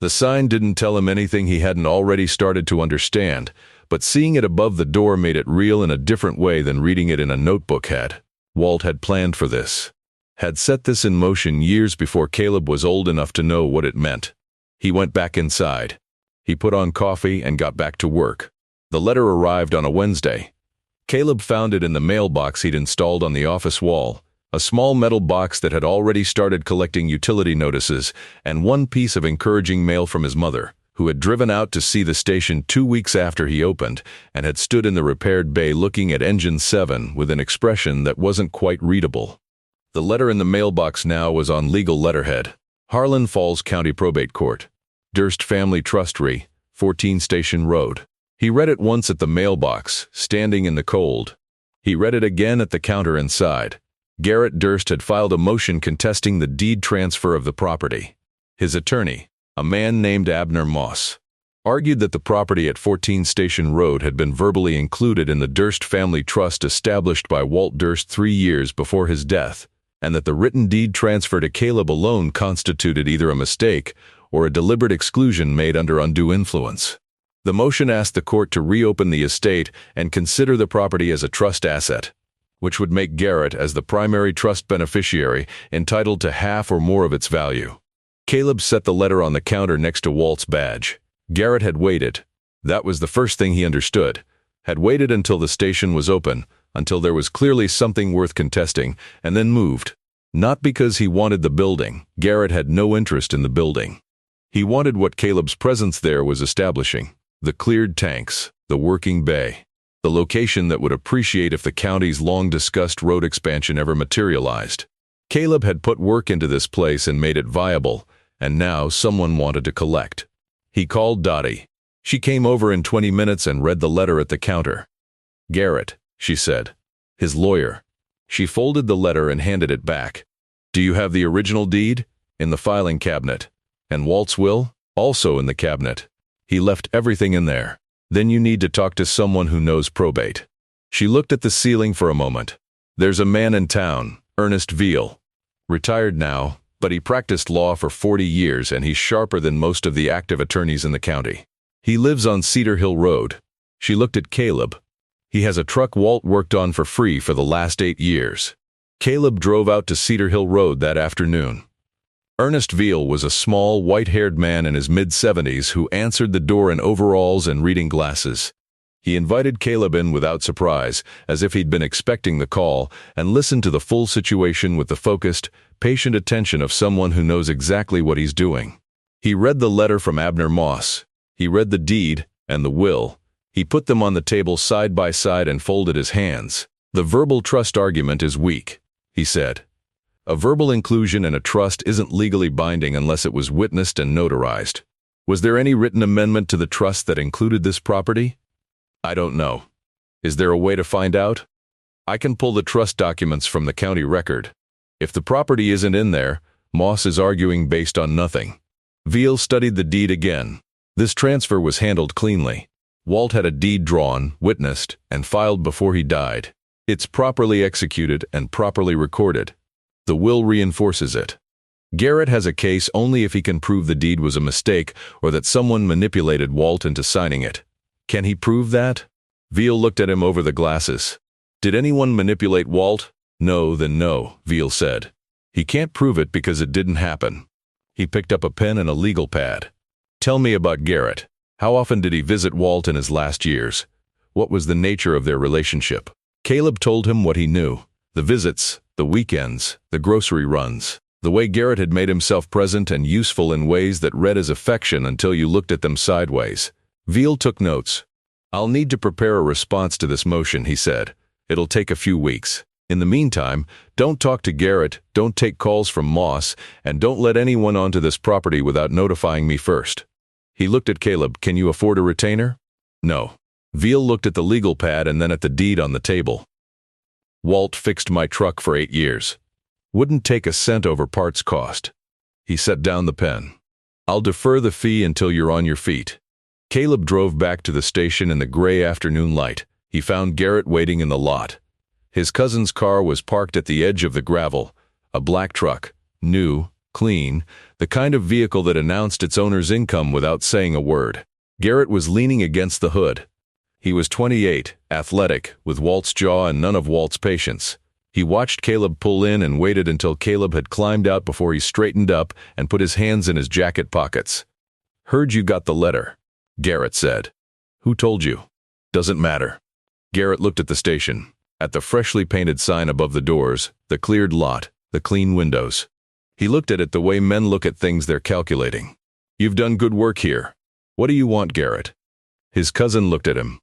The sign didn't tell him anything he hadn't already started to understand, but seeing it above the door made it real in a different way than reading it in a notebook had. Walt had planned for this. Had set this in motion years before Caleb was old enough to know what it meant. He went back inside. He put on coffee and got back to work. The letter arrived on a Wednesday. Caleb found it in the mailbox he'd installed on the office wall, a small metal box that had already started collecting utility notices, and 1 piece of encouraging mail from his mother, who had driven out to see the station 2 weeks after he opened, and had stood in the repaired bay looking at engine 7 with an expression that wasn't quite readable. The letter in the mailbox now was on legal letterhead. Harlan Falls County Probate Court. Durst Family Trust Re, 14 Station Road. He read it once at the mailbox, standing in the cold. He read it again at the counter inside. Garrett Durst had filed a motion contesting the deed transfer of the property. His attorney, a man named Abner Moss, argued that the property at 14 Station Road had been verbally included in the Durst Family Trust established by Walt Durst 3 years before his death, and that the written deed transfer to Caleb alone constituted either a mistake or a deliberate exclusion made under undue influence. The motion asked the court to reopen the estate and consider the property as a trust asset, which would make Garrett, as the primary trust beneficiary, entitled to half or more of its value. Caleb set the letter on the counter next to Walt's badge. Garrett had waited. That was the first thing he understood. Had waited until the station was open, until there was clearly something worth contesting, and then moved. Not because he wanted the building. Garrett had no interest in the building. He wanted what Caleb's presence there was establishing: the cleared tanks, the working bay, the location that would appreciate if the county's long-discussed road expansion ever materialized. Caleb had put work into this place and made it viable, and now someone wanted to collect. He called Dottie. She came over in 20 minutes and read the letter at the counter. "Garrett," she said. "His lawyer." She folded the letter and handed it back. "Do you have the original deed?" "In the filing cabinet." "And Walt's will?" "Also in the cabinet. He left everything in there." "Then you need to talk to someone who knows probate." She looked at the ceiling for a moment. "There's a man in town, Ernest Veal. Retired now, but he practiced law for 40 years and he's sharper than most of the active attorneys in the county. He lives on Cedar Hill Road." She looked at Caleb. "He has a truck Walt worked on for free for the last 8 years." Caleb drove out to Cedar Hill Road that afternoon. Ernest Veal was a small, white-haired man in his mid-70s who answered the door in overalls and reading glasses. He invited Caleb in without surprise, as if he'd been expecting the call, and listened to the full situation with the focused, patient attention of someone who knows exactly what he's doing. He read the letter from Abner Moss. He read the deed and the will. He put them on the table side by side and folded his hands. "The verbal trust argument is weak," he said. "A verbal inclusion in a trust isn't legally binding unless it was witnessed and notarized. Was there any written amendment to the trust that included this property?" "I don't know." "Is there a way to find out?" "I can pull the trust documents from the county record." "If the property isn't in there, Moss is arguing based on nothing." Veal studied the deed again. This transfer was handled cleanly. Walt had a deed drawn, witnessed, and filed before he died. It's properly executed and properly recorded. The will reinforces it. Garrett has a case only if he can prove the deed was a mistake or that someone manipulated Walt into signing it. Can he prove that? Veal looked at him over the glasses. "Did anyone manipulate Walt?" "No, then no," Veal said. "He can't prove it because it didn't happen." He picked up a pen and a legal pad. "Tell me about Garrett. How often did he visit Walt in his last years? What was the nature of their relationship?" Caleb told him what he knew: the visits, the weekends, the grocery runs, the way Garrett had made himself present and useful in ways that read as affection until you looked at them sideways. Veal took notes. "I'll need to prepare a response to this motion," he said. "It'll take a few weeks. In the meantime, don't talk to Garrett, don't take calls from Moss, and don't let anyone onto this property without notifying me first." He looked at Caleb. "Can you afford a retainer?" "No." Veal looked at the legal pad and then at the deed on the table. "Walt fixed my truck for 8 years. Wouldn't take a cent over parts cost." He set down the pen. "I'll defer the fee until you're on your feet." Caleb drove back to the station in the gray afternoon light. He found Garrett waiting in the lot. His cousin's car was parked at the edge of the gravel, a black truck, new, clean, the kind of vehicle that announced its owner's income without saying a word. Garrett was leaning against the hood. He was 28, athletic, with Walt's jaw and none of Walt's patience. He watched Caleb pull in and waited until Caleb had climbed out before he straightened up and put his hands in his jacket pockets. "Heard you got the letter," Garrett said. "Who told you?" "Doesn't matter." Garrett looked at the station, at the freshly painted sign above the doors, the cleared lot, the clean windows. He looked at it the way men look at things they're calculating. "You've done good work here. What do you want, Garrett?" His cousin looked at him.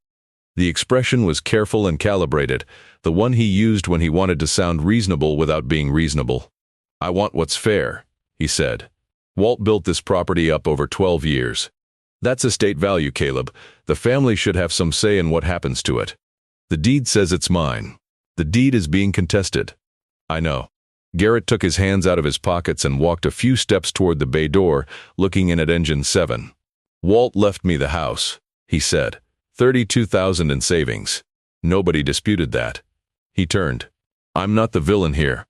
The expression was careful and calibrated, the one he used when he wanted to sound reasonable without being reasonable. "I want what's fair," he said. "Walt built this property up over 12 years. That's estate value, Caleb. The family should have some say in what happens to it. The deed says it's mine. The deed is being contested." "I know." Garrett took his hands out of his pockets and walked a few steps toward the bay door, looking in at engine 7. "Walt left me the house," he said. $32,000 in savings. Nobody disputed that. He turned. "I'm not the villain here.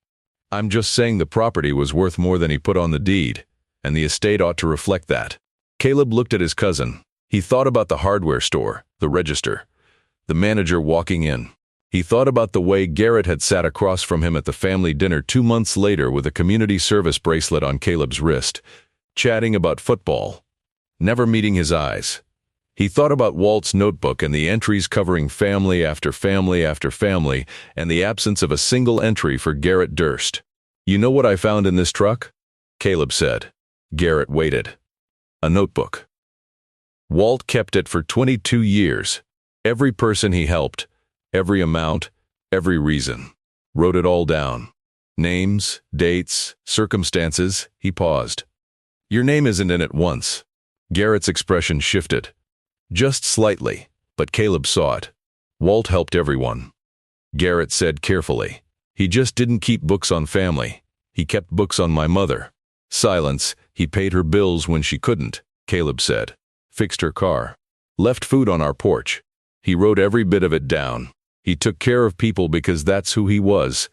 I'm just saying the property was worth more than he put on the deed, and the estate ought to reflect that." Caleb looked at his cousin. He thought about the hardware store, the register, the manager walking in. He thought about the way Garrett had sat across from him at the family dinner 2 months later with a community service bracelet on Caleb's wrist, chatting about football, never meeting his eyes. He thought about Walt's notebook and the entries covering family after family after family, and the absence of a single entry for Garrett Durst. "You know what I found in this truck?" Caleb said. Garrett waited. A notebook. Walt kept it for 22 years. Every person he helped, every amount, every reason. Wrote it all down. Names, dates, circumstances. He paused. "Your name isn't in it once." Garrett's expression shifted. Just slightly, but Caleb saw it. "Walt helped everyone." Garrett said carefully. "He just didn't keep books on family. He kept books on my mother." Silence. "He paid her bills when she couldn't," Caleb said. "Fixed her car. Left food on our porch. He wrote every bit of it down. He took care of people because that's who he was."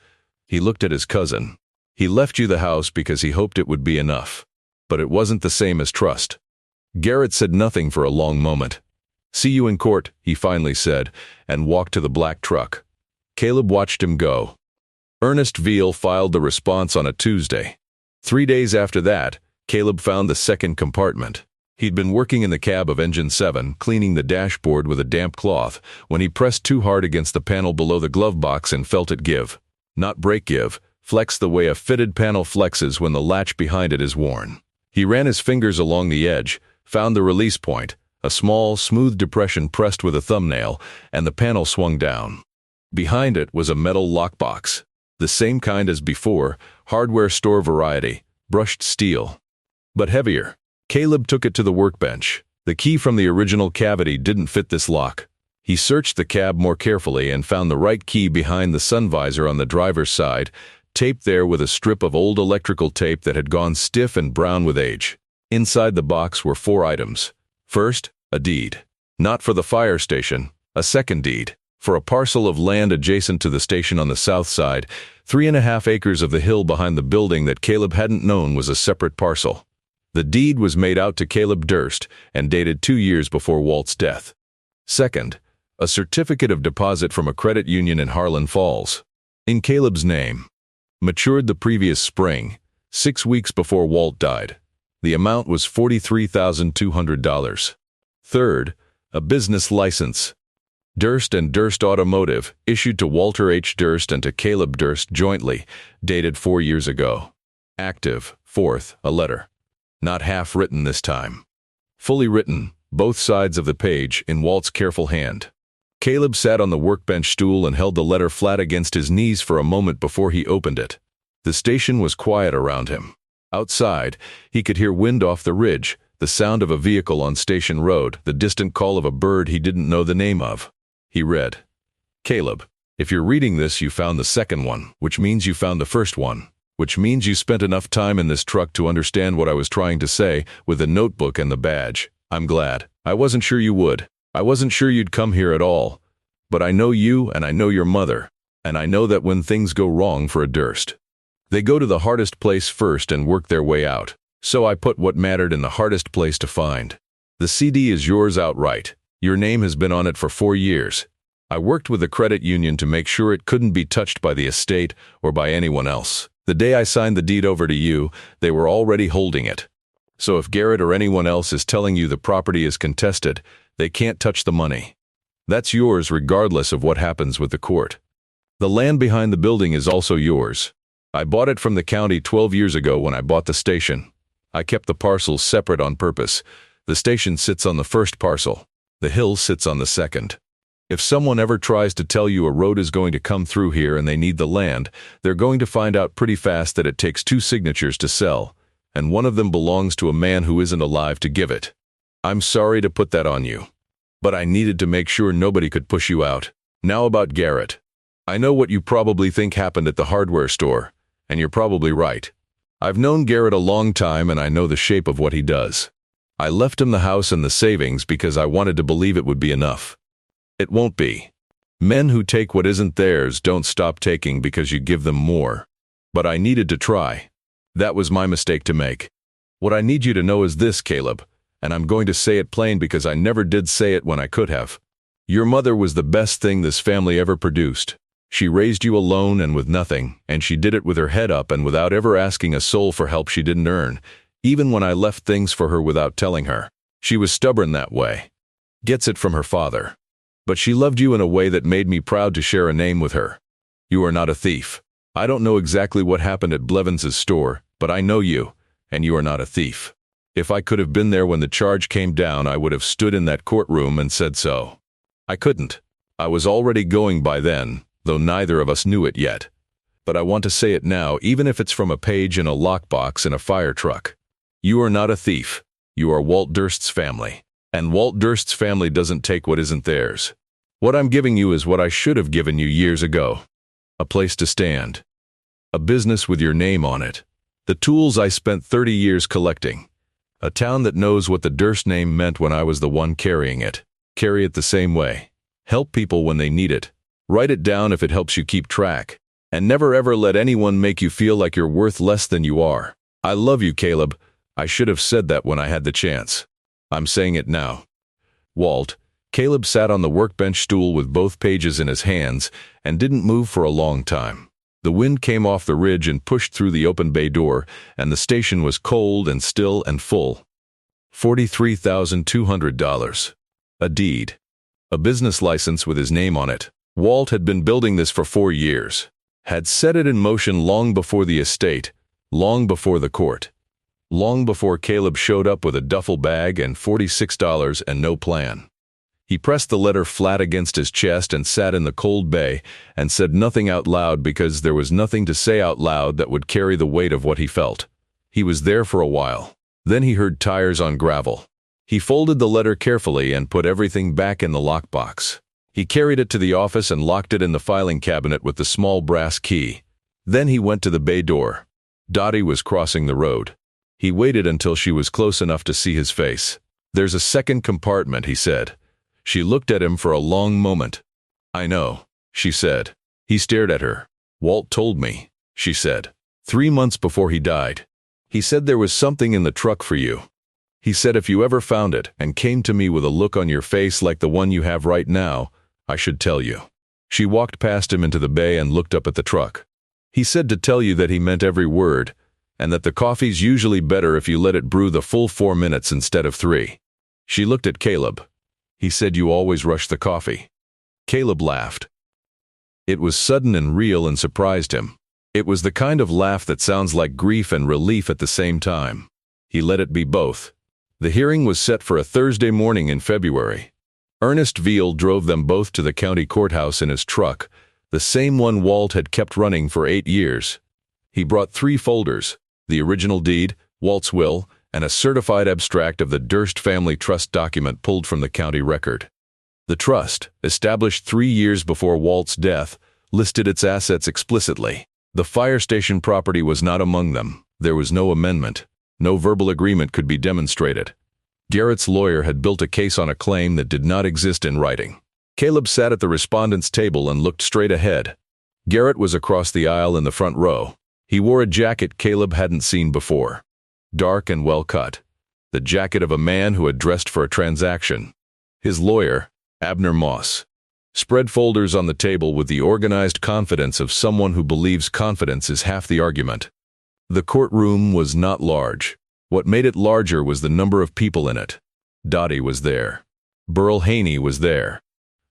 He looked at his cousin. "He left you the house because he hoped it would be enough. But it wasn't the same as trust." Garrett said nothing for a long moment. "See you in court," he finally said, and walked to the black truck. Caleb watched him go. Ernest Veal filed the response on a Tuesday. 3 days after that, Caleb found the second compartment. He'd been working in the cab of Engine 7, cleaning the dashboard with a damp cloth, when he pressed too hard against the panel below the glove box and felt it give. Not break give, flex the way a fitted panel flexes when the latch behind it is worn. He ran his fingers along the edge, found the release point, a small, smooth depression pressed with a thumbnail, and the panel swung down. Behind it was a metal lockbox. The same kind as before, hardware store variety, brushed steel. But heavier. Caleb took it to the workbench. The key from the original cavity didn't fit this lock. He searched the cab more carefully and found the right key behind the sun visor on the driver's side, taped there with a strip of old electrical tape that had gone stiff and brown with age. Inside the box were 4 items. First, a deed. Not for the fire station, a second deed. For a parcel of land adjacent to the station on the south side, 3.5 acres of the hill behind the building that Caleb hadn't known was a separate parcel. The deed was made out to Caleb Durst and dated 2 years before Walt's death. Second, a certificate of deposit from a credit union in Harlan Falls. In Caleb's name. Matured the previous spring, 6 weeks before Walt died. The amount was $43,200. Third, a business license. Durst and Durst Automotive, issued to Walter H. Durst and to Caleb Durst jointly, dated 4 years ago. Active. Fourth, a letter. Not half written this time. Fully written, both sides of the page, in Walt's careful hand. Caleb sat on the workbench stool and held the letter flat against his knees for a moment before he opened it. The station was quiet around him. Outside, he could hear wind off the ridge, the sound of a vehicle on Station Road, the distant call of a bird he didn't know the name of. He read, "Caleb, if you're reading this, you found the second one, which means you found the first one, which means you spent enough time in this truck to understand what I was trying to say, with the notebook and the badge. I'm glad. I wasn't sure you would. I wasn't sure you'd come here at all. But I know you and I know your mother, and I know that when things go wrong for a Durst, they go to the hardest place first and work their way out. So I put what mattered in the hardest place to find. The CD is yours outright. Your name has been on it for 4 years. I worked with the credit union to make sure it couldn't be touched by the estate or by anyone else. The day I signed the deed over to you, they were already holding it. So if Garrett or anyone else is telling you the property is contested, they can't touch the money. That's yours regardless of what happens with the court. The land behind the building is also yours. I bought it from the county 12 years ago when I bought the station. I kept the parcels separate on purpose. The station sits on the first parcel. The hill sits on the second. If someone ever tries to tell you a road is going to come through here and they need the land, they're going to find out pretty fast that it takes 2 signatures to sell, and one of them belongs to a man who isn't alive to give it. I'm sorry to put that on you, but I needed to make sure nobody could push you out. Now about Garrett. I know what you probably think happened at the hardware store, and you're probably right. I've known Garrett a long time and I know the shape of what he does. I left him the house and the savings because I wanted to believe it would be enough. It won't be. Men who take what isn't theirs don't stop taking because you give them more. But I needed to try. That was my mistake to make. What I need you to know is this, Caleb, and I'm going to say it plain because I never did say it when I could have. Your mother was the best thing this family ever produced. She raised you alone and with nothing, and she did it with her head up and without ever asking a soul for help she didn't earn, even when I left things for her without telling her. She was stubborn that way. Gets it from her father. But she loved you in a way that made me proud to share a name with her. You are not a thief. I don't know exactly what happened at Blevins' store, but I know you, and you are not a thief. If I could have been there when the charge came down, I would have stood in that courtroom and said so. I couldn't. I was already going by then, though neither of us knew it yet. But I want to say it now, even if it's from a page in a lockbox in a fire truck. You are not a thief. You are Walt Durst's family. And Walt Durst's family doesn't take what isn't theirs. What I'm giving you is what I should have given you years ago. A place to stand. A business with your name on it. The tools I spent 30 years collecting. A town that knows what the Durst name meant when I was the one carrying it. Carry it the same way. Help people when they need it. Write it down if it helps you keep track. And never ever let anyone make you feel like you're worth less than you are. I love you, Caleb. I should have said that when I had the chance. I'm saying it now. Walt. Caleb sat on the workbench stool with both pages in his hands and didn't move for a long time. The wind came off the ridge and pushed through the open bay door, and the station was cold and still and full. $43,200. A deed. A business license with his name on it. Walt had been building this for 4 years. Had set it in motion long before the estate, long before the court. Long before Caleb showed up with a duffel bag and $46 and no plan. He pressed the letter flat against his chest and sat in the cold bay and said nothing out loud because there was nothing to say out loud that would carry the weight of what he felt. He was there for a while. Then he heard tires on gravel. He folded the letter carefully and put everything back in the lockbox. He carried it to the office and locked it in the filing cabinet with the small brass key. Then he went to the bay door. Dottie was crossing the road. He waited until she was close enough to see his face. "There's a second compartment," he said. She looked at him for a long moment. "I know," she said. He stared at her. "Walt told me," she said. 3 months before he died. He said there was something in the truck for you. He said if you ever found it and came to me with a look on your face like the one you have right now, I should tell you." She walked past him into the bay and looked up at the truck. "He said to tell you that he meant every word, and that the coffee's usually better if you let it brew the full 4 minutes instead of 3. She looked at Caleb. "He said you always rush the coffee." Caleb laughed. It was sudden and real and surprised him. It was the kind of laugh that sounds like grief and relief at the same time. He let it be both. The hearing was set for a Thursday morning in February. Ernest Veal drove them both to the county courthouse in his truck, the same one Walt had kept running for 8 years. He brought 3 folders, the original deed, Walt's will, and a certified abstract of the Durst family trust document pulled from the county record. The trust, established 3 years before Walt's death, listed its assets explicitly. The fire station property was not among them. There was no amendment. No verbal agreement could be demonstrated. Garrett's lawyer had built a case on a claim that did not exist in writing. Caleb sat at the respondent's table and looked straight ahead. Garrett was across the aisle in the front row. He wore a jacket Caleb hadn't seen before. Dark and well cut. The jacket of a man who had dressed for a transaction. His lawyer, Abner Moss, spread folders on the table with the organized confidence of someone who believes confidence is half the argument. The courtroom was not large. What made it larger was the number of people in it. Dottie was there. Burl Haney was there.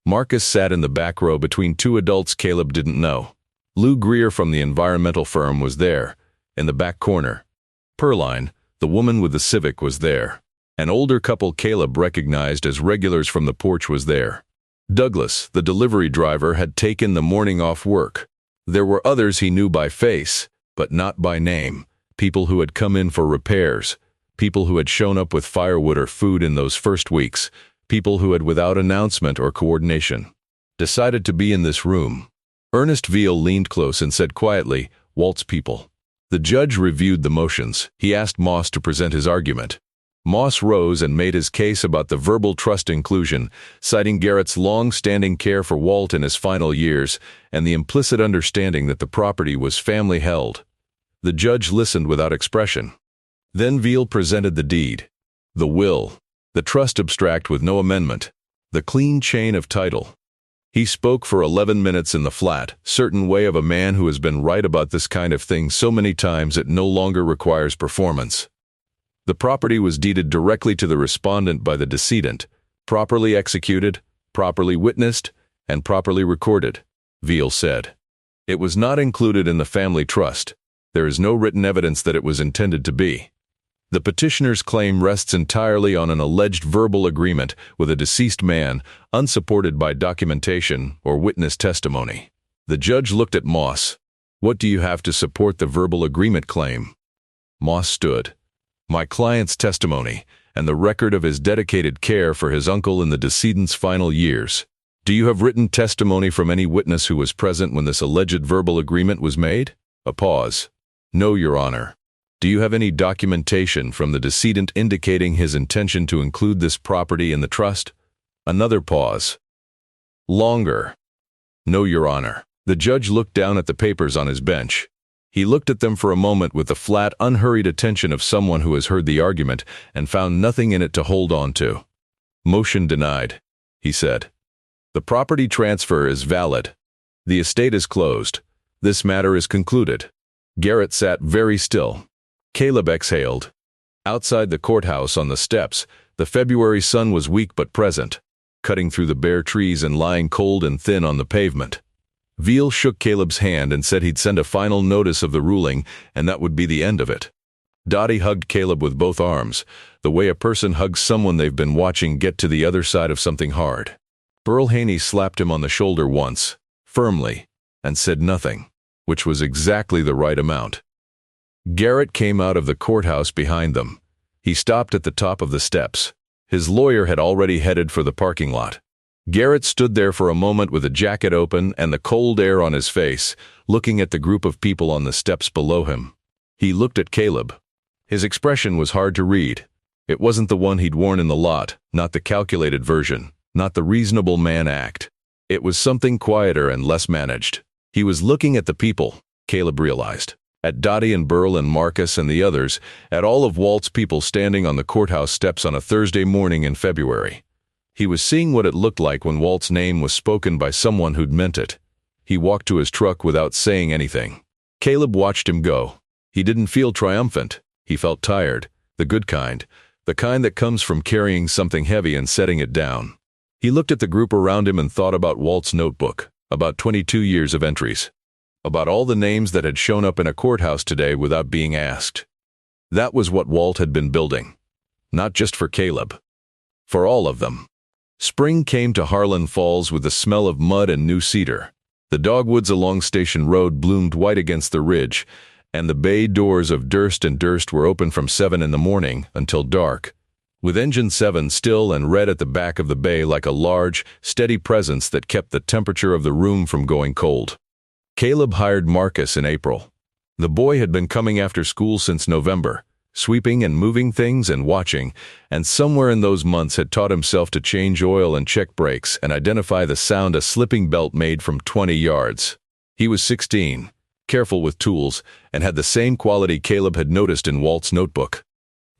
Marcus sat in the back row between 2 adults Caleb didn't know. Lou Greer from the environmental firm was there, in the back corner. Perline, the woman with the Civic, was there. An older couple Caleb recognized as regulars from the porch was there. Douglas, the delivery driver, had taken the morning off work. There were others he knew by face, but not by name. People who had come in for repairs. People who had shown up with firewood or food in those first weeks. People who had, without announcement or coordination, decided to be in this room. Ernest Veal leaned close and said quietly, "Walt's people." The judge reviewed the motions. He asked Moss to present his argument. Moss rose and made his case about the verbal trust inclusion, citing Garrett's long-standing care for Walt in his final years and the implicit understanding that the property was family-held. The judge listened without expression. Then Veal presented the deed, the will, the trust abstract with no amendment, the clean chain of title. He spoke for 11 minutes in the flat, certain way of a man who has been right about this kind of thing so many times it no longer requires performance. The property was deeded directly to the respondent by the decedent, Properly executed, properly witnessed, and properly recorded, Veal said. It was not included in the family trust. There is no written evidence that it was intended to be. The petitioner's claim rests entirely on an alleged verbal agreement with a deceased man, unsupported by documentation or witness testimony. The judge looked at Moss. What do you have to support the verbal agreement claim? Moss stood. My client's testimony, and the record of his dedicated care for his uncle in the decedent's final years. Do you have written testimony from any witness who was present when this alleged verbal agreement was made? A pause. No, Your Honor. Do you have any documentation from the decedent indicating his intention to include this property in the trust? Another pause. Longer. No, Your Honor. The judge looked down at the papers on his bench. He looked at them for a moment with the flat, unhurried attention of someone who has heard the argument and found nothing in it to hold on to. Motion denied, he said. The property transfer is valid. The estate is closed. This matter is concluded. Garrett sat very still. Caleb exhaled. Outside the courthouse on the steps, the February sun was weak but present, cutting through the bare trees and lying cold and thin on the pavement. Veal shook Caleb's hand and said he'd send a final notice of the ruling, and that would be the end of it. Dottie hugged Caleb with both arms, the way a person hugs someone they've been watching get to the other side of something hard. Burl Haney slapped him on the shoulder once, firmly, and said nothing, which was exactly the right amount. Garrett came out of the courthouse behind them. He stopped at the top of the steps. His lawyer had already headed for the parking lot. Garrett stood there for a moment with a jacket open and the cold air on his face, looking at the group of people on the steps below him. He looked at Caleb. His expression was hard to read. It wasn't the one he'd worn in the lot, not the calculated version, not the reasonable man act. It was something quieter and less managed. He was looking at the people, Caleb realized. At Dottie and Burl and Marcus and the others, at all of Walt's people standing on the courthouse steps on a Thursday morning in February. He was seeing what it looked like when Walt's name was spoken by someone who'd meant it. He walked to his truck without saying anything. Caleb watched him go. He didn't feel triumphant. He felt tired, the good kind, the kind that comes from carrying something heavy and setting it down. He looked at the group around him and thought about Walt's notebook, about 22 years of entries, about all the names that had shown up in a courthouse today without being asked. That was what Walt had been building. Not just for Caleb. For all of them. Spring came to Harlan Falls with the smell of mud and new cedar. The dogwoods along Station Road bloomed white against the ridge, and the bay doors of Durst and Durst were open from 7 in the morning until dark, with Engine 7 still and red at the back of the bay like a large, steady presence that kept the temperature of the room from going cold. Caleb hired Marcus in April. The boy had been coming after school since November, sweeping and moving things and watching, and somewhere in those months had taught himself to change oil and check brakes and identify the sound a slipping belt made from 20 yards. He was 16, careful with tools, and had the same quality Caleb had noticed in Walt's notebook.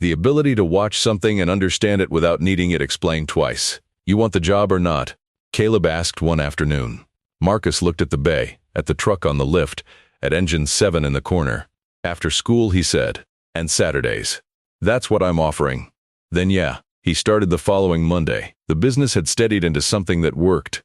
The ability to watch something and understand it without needing it explained twice. You want the job or not? Caleb asked one afternoon. Marcus looked at the bay, at the truck on the lift, at Engine 7 in the corner. After school, he said. And Saturdays. That's what I'm offering. Then yeah, he started the following Monday. The business had steadied into something that worked.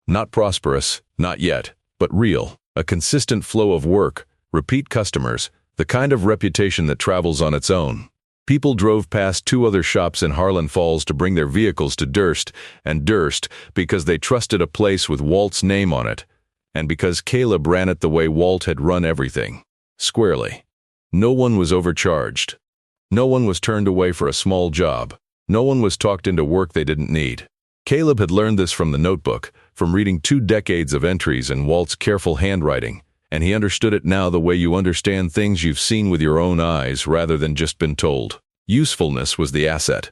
Not prosperous, not yet, but real. A consistent flow of work, repeat customers, the kind of reputation that travels on its own. People drove past 2 other shops in Harlan Falls to bring their vehicles to Durst and Durst because they trusted a place with Walt's name on it, and because Caleb ran it the way Walt had run everything. Squarely. No one was overcharged. No one was turned away for a small job. No one was talked into work they didn't need. Caleb had learned this from the notebook, from reading 2 decades of entries and Walt's careful handwriting, and he understood it now the way you understand things you've seen with your own eyes rather than just been told. Usefulness was the asset.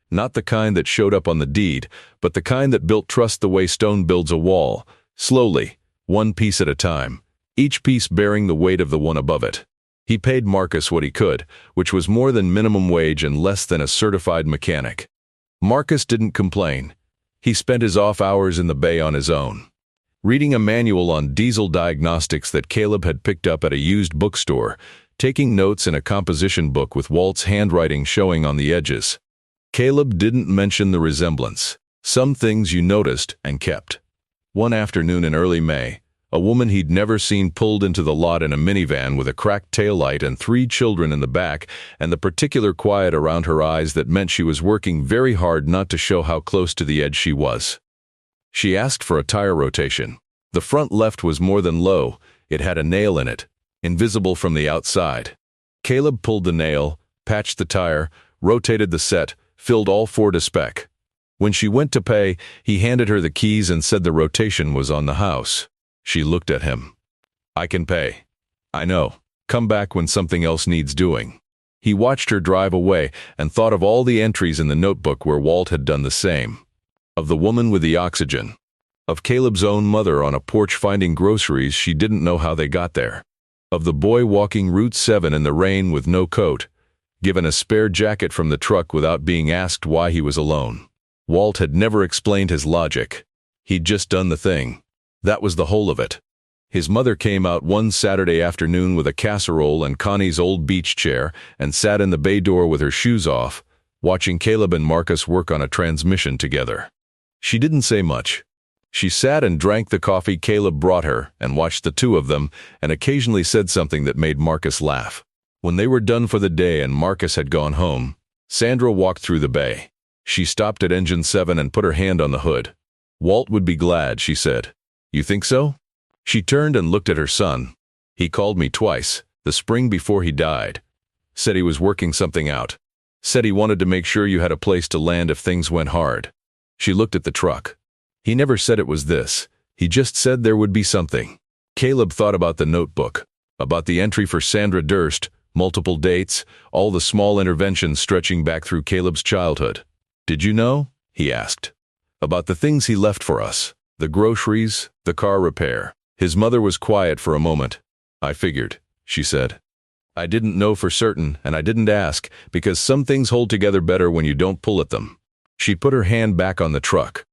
Not the kind that showed up on the deed, but the kind that built trust the way stone builds a wall, slowly, one piece at a time, each piece bearing the weight of the one above it. He paid Marcus what he could, which was more than minimum wage and less than a certified mechanic. Marcus didn't complain. He spent his off hours in the bay on his own, reading a manual on diesel diagnostics that Caleb had picked up at a used bookstore, taking notes in a composition book with Walt's handwriting showing on the edges. Caleb didn't mention the resemblance. Some things you noticed and kept. One afternoon in early May, a woman he'd never seen pulled into the lot in a minivan with a cracked taillight and 3 children in the back, and the particular quiet around her eyes that meant she was working very hard not to show how close to the edge she was. She asked for a tire rotation. The front left was more than low. It had a nail in it, invisible from the outside. Caleb pulled the nail, patched the tire, rotated the set, filled all 4 to spec. When she went to pay, he handed her the keys and said the rotation was on the house. She looked at him. "I can pay." "I know. Come back when something else needs doing." He watched her drive away and thought of all the entries in the notebook where Walt had done the same. Of the woman with the oxygen. Of Caleb's own mother on a porch finding groceries she didn't know how they got there. Of the boy walking Route 7 in the rain with no coat, given a spare jacket from the truck without being asked why he was alone. Walt had never explained his logic. He'd just done the thing. That was the whole of it. His mother came out one Saturday afternoon with a casserole and Connie's old beach chair and sat in the bay door with her shoes off, watching Caleb and Marcus work on a transmission together. She didn't say much. She sat and drank the coffee Caleb brought her and watched the 2 of them and occasionally said something that made Marcus laugh. When they were done for the day and Marcus had gone home, Sandra walked through the bay. She stopped at engine 7 and put her hand on the hood. "Walt would be glad," she said. "You think so?" She turned and looked at her son. "He called me twice, the spring before he died. Said he was working something out. Said he wanted to make sure you had a place to land if things went hard." She looked at the truck. "He never said it was this. He just said there would be something." Caleb thought about the notebook, about the entry for Sandra Durst, multiple dates, all the small interventions stretching back through Caleb's childhood. "Did you know?" he asked. "About the things he left for us. The groceries, the car repair." His mother was quiet for a moment. "I figured," she said. "I didn't know for certain, and I didn't ask, because some things hold together better when you don't pull at them." She put her hand back on the truck.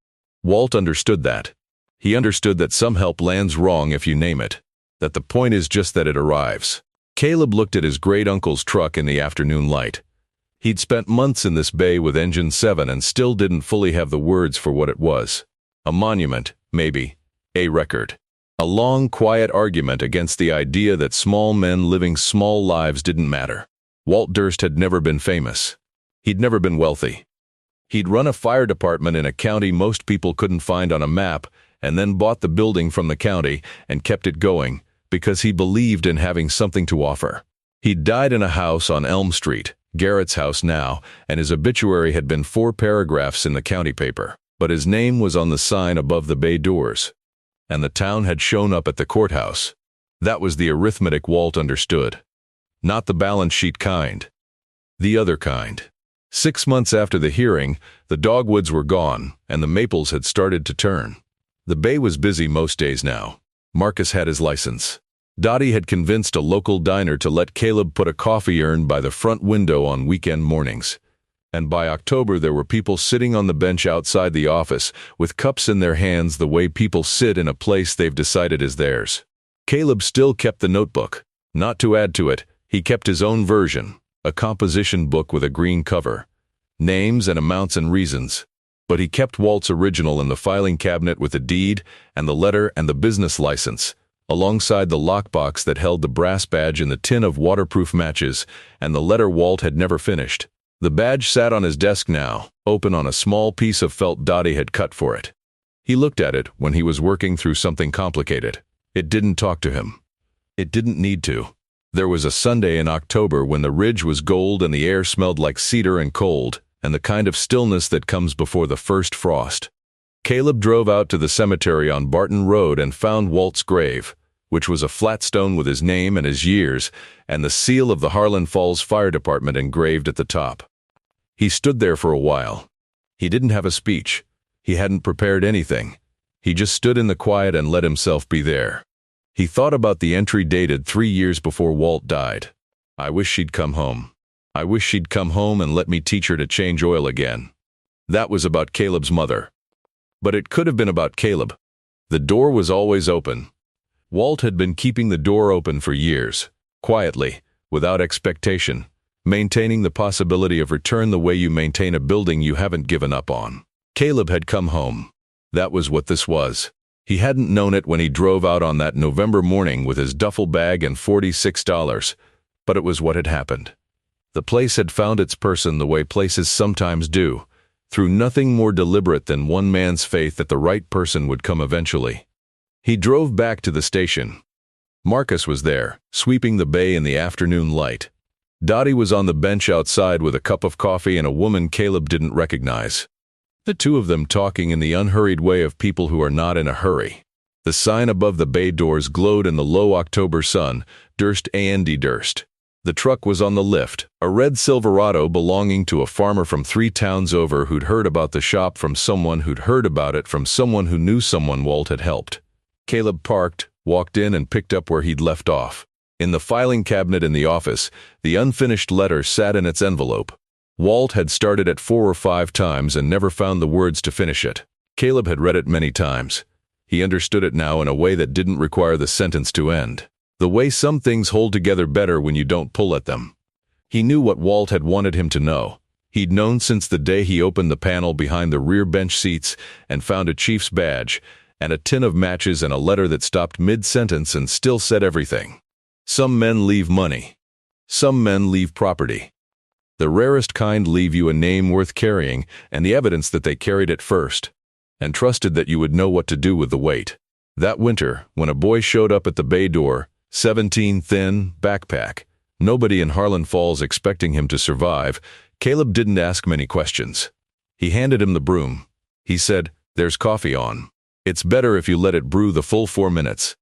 Walt understood that. He understood that some help lands wrong if you name it. That the point is just that it arrives. Caleb looked at his great-uncle's truck in the afternoon light. He'd spent months in this bay with Engine 7 and still didn't fully have the words for what it was. A monument, maybe. A record. A long, quiet argument against the idea that small men living small lives didn't matter. Walt Durst had never been famous. He'd never been wealthy. He'd run a fire department in a county most people couldn't find on a map, and then bought the building from the county and kept it going, because he believed in having something to offer. He'd died in a house on Elm Street, Garrett's house now, and his obituary had been 4 paragraphs in the county paper, but his name was on the sign above the bay doors. And the town had shown up at the courthouse. That was the arithmetic Walt understood. Not the balance sheet kind. The other kind. 6 months after the hearing, the dogwoods were gone, and the maples had started to turn. The bay was busy most days now. Marcus had his license. Dottie had convinced a local diner to let Caleb put a coffee urn by the front window on weekend mornings. And by October there were people sitting on the bench outside the office, with cups in their hands the way people sit in a place they've decided is theirs. Caleb still kept the notebook. Not to add to it, he kept his own version, a composition book with a green cover. Names and amounts and reasons. But he kept Walt's original in the filing cabinet with the deed and the letter and the business license, alongside the lockbox that held the brass badge and the tin of waterproof matches, and the letter Walt had never finished. The badge sat on his desk now, open on a small piece of felt Dottie had cut for it. He looked at it when he was working through something complicated. It didn't talk to him. It didn't need to. There was a Sunday in October when the ridge was gold and the air smelled like cedar and cold, and the kind of stillness that comes before the first frost. Caleb drove out to the cemetery on Barton Road and found Walt's grave, which was a flat stone with his name and his years, and the seal of the Harlan Falls Fire Department engraved at the top. He stood there for a while. He didn't have a speech. He hadn't prepared anything. He just stood in the quiet and let himself be there. He thought about the entry dated 3 years before Walt died. "I wish she'd come home. I wish she'd come home and let me teach her to change oil again." That was about Caleb's mother. But it could have been about Caleb. The door was always open. Walt had been keeping the door open for years, quietly, without expectation, maintaining the possibility of return the way you maintain a building you haven't given up on. Caleb had come home. That was what this was. He hadn't known it when he drove out on that November morning with his duffel bag and $46, but it was what had happened. The place had found its person the way places sometimes do, through nothing more deliberate than one man's faith that the right person would come eventually. He drove back to the station. Marcus was there, sweeping the bay in the afternoon light. Dottie was on the bench outside with a cup of coffee and a woman Caleb didn't recognize. The two of them talking in the unhurried way of people who are not in a hurry. The sign above the bay doors glowed in the low October sun, Durst and Durst. The truck was on the lift, a red Silverado belonging to a farmer from 3 towns over who'd heard about the shop from someone who'd heard about it from someone who knew someone Walt had helped. Caleb parked, walked in and picked up where he'd left off. In the filing cabinet in the office, the unfinished letter sat in its envelope. Walt had started it 4 or 5 times and never found the words to finish it. Caleb had read it many times. He understood it now in a way that didn't require the sentence to end. The way some things hold together better when you don't pull at them. He knew what Walt had wanted him to know. He'd known since the day he opened the panel behind the rear bench seats and found a chief's badge, and a tin of matches and a letter that stopped mid-sentence and still said everything. Some men leave money. Some men leave property. The rarest kind leave you a name worth carrying and the evidence that they carried it first, and trusted that you would know what to do with the weight. That winter, when a boy showed up at the bay door, 17, thin, backpack, nobody in Harlan Falls expecting him to survive, Caleb didn't ask many questions. He handed him the broom. He said, "There's coffee on. It's better if you let it brew the full 4 minutes."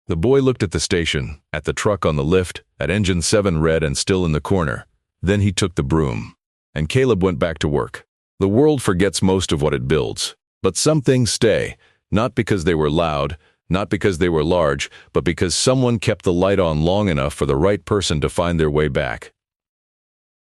The boy looked at the station, at the truck on the lift, at engine 7 red and still in the corner. Then he took the broom. And Caleb went back to work. The world forgets most of what it builds. But some things stay, not because they were loud, not because they were large, but because someone kept the light on long enough for the right person to find their way back.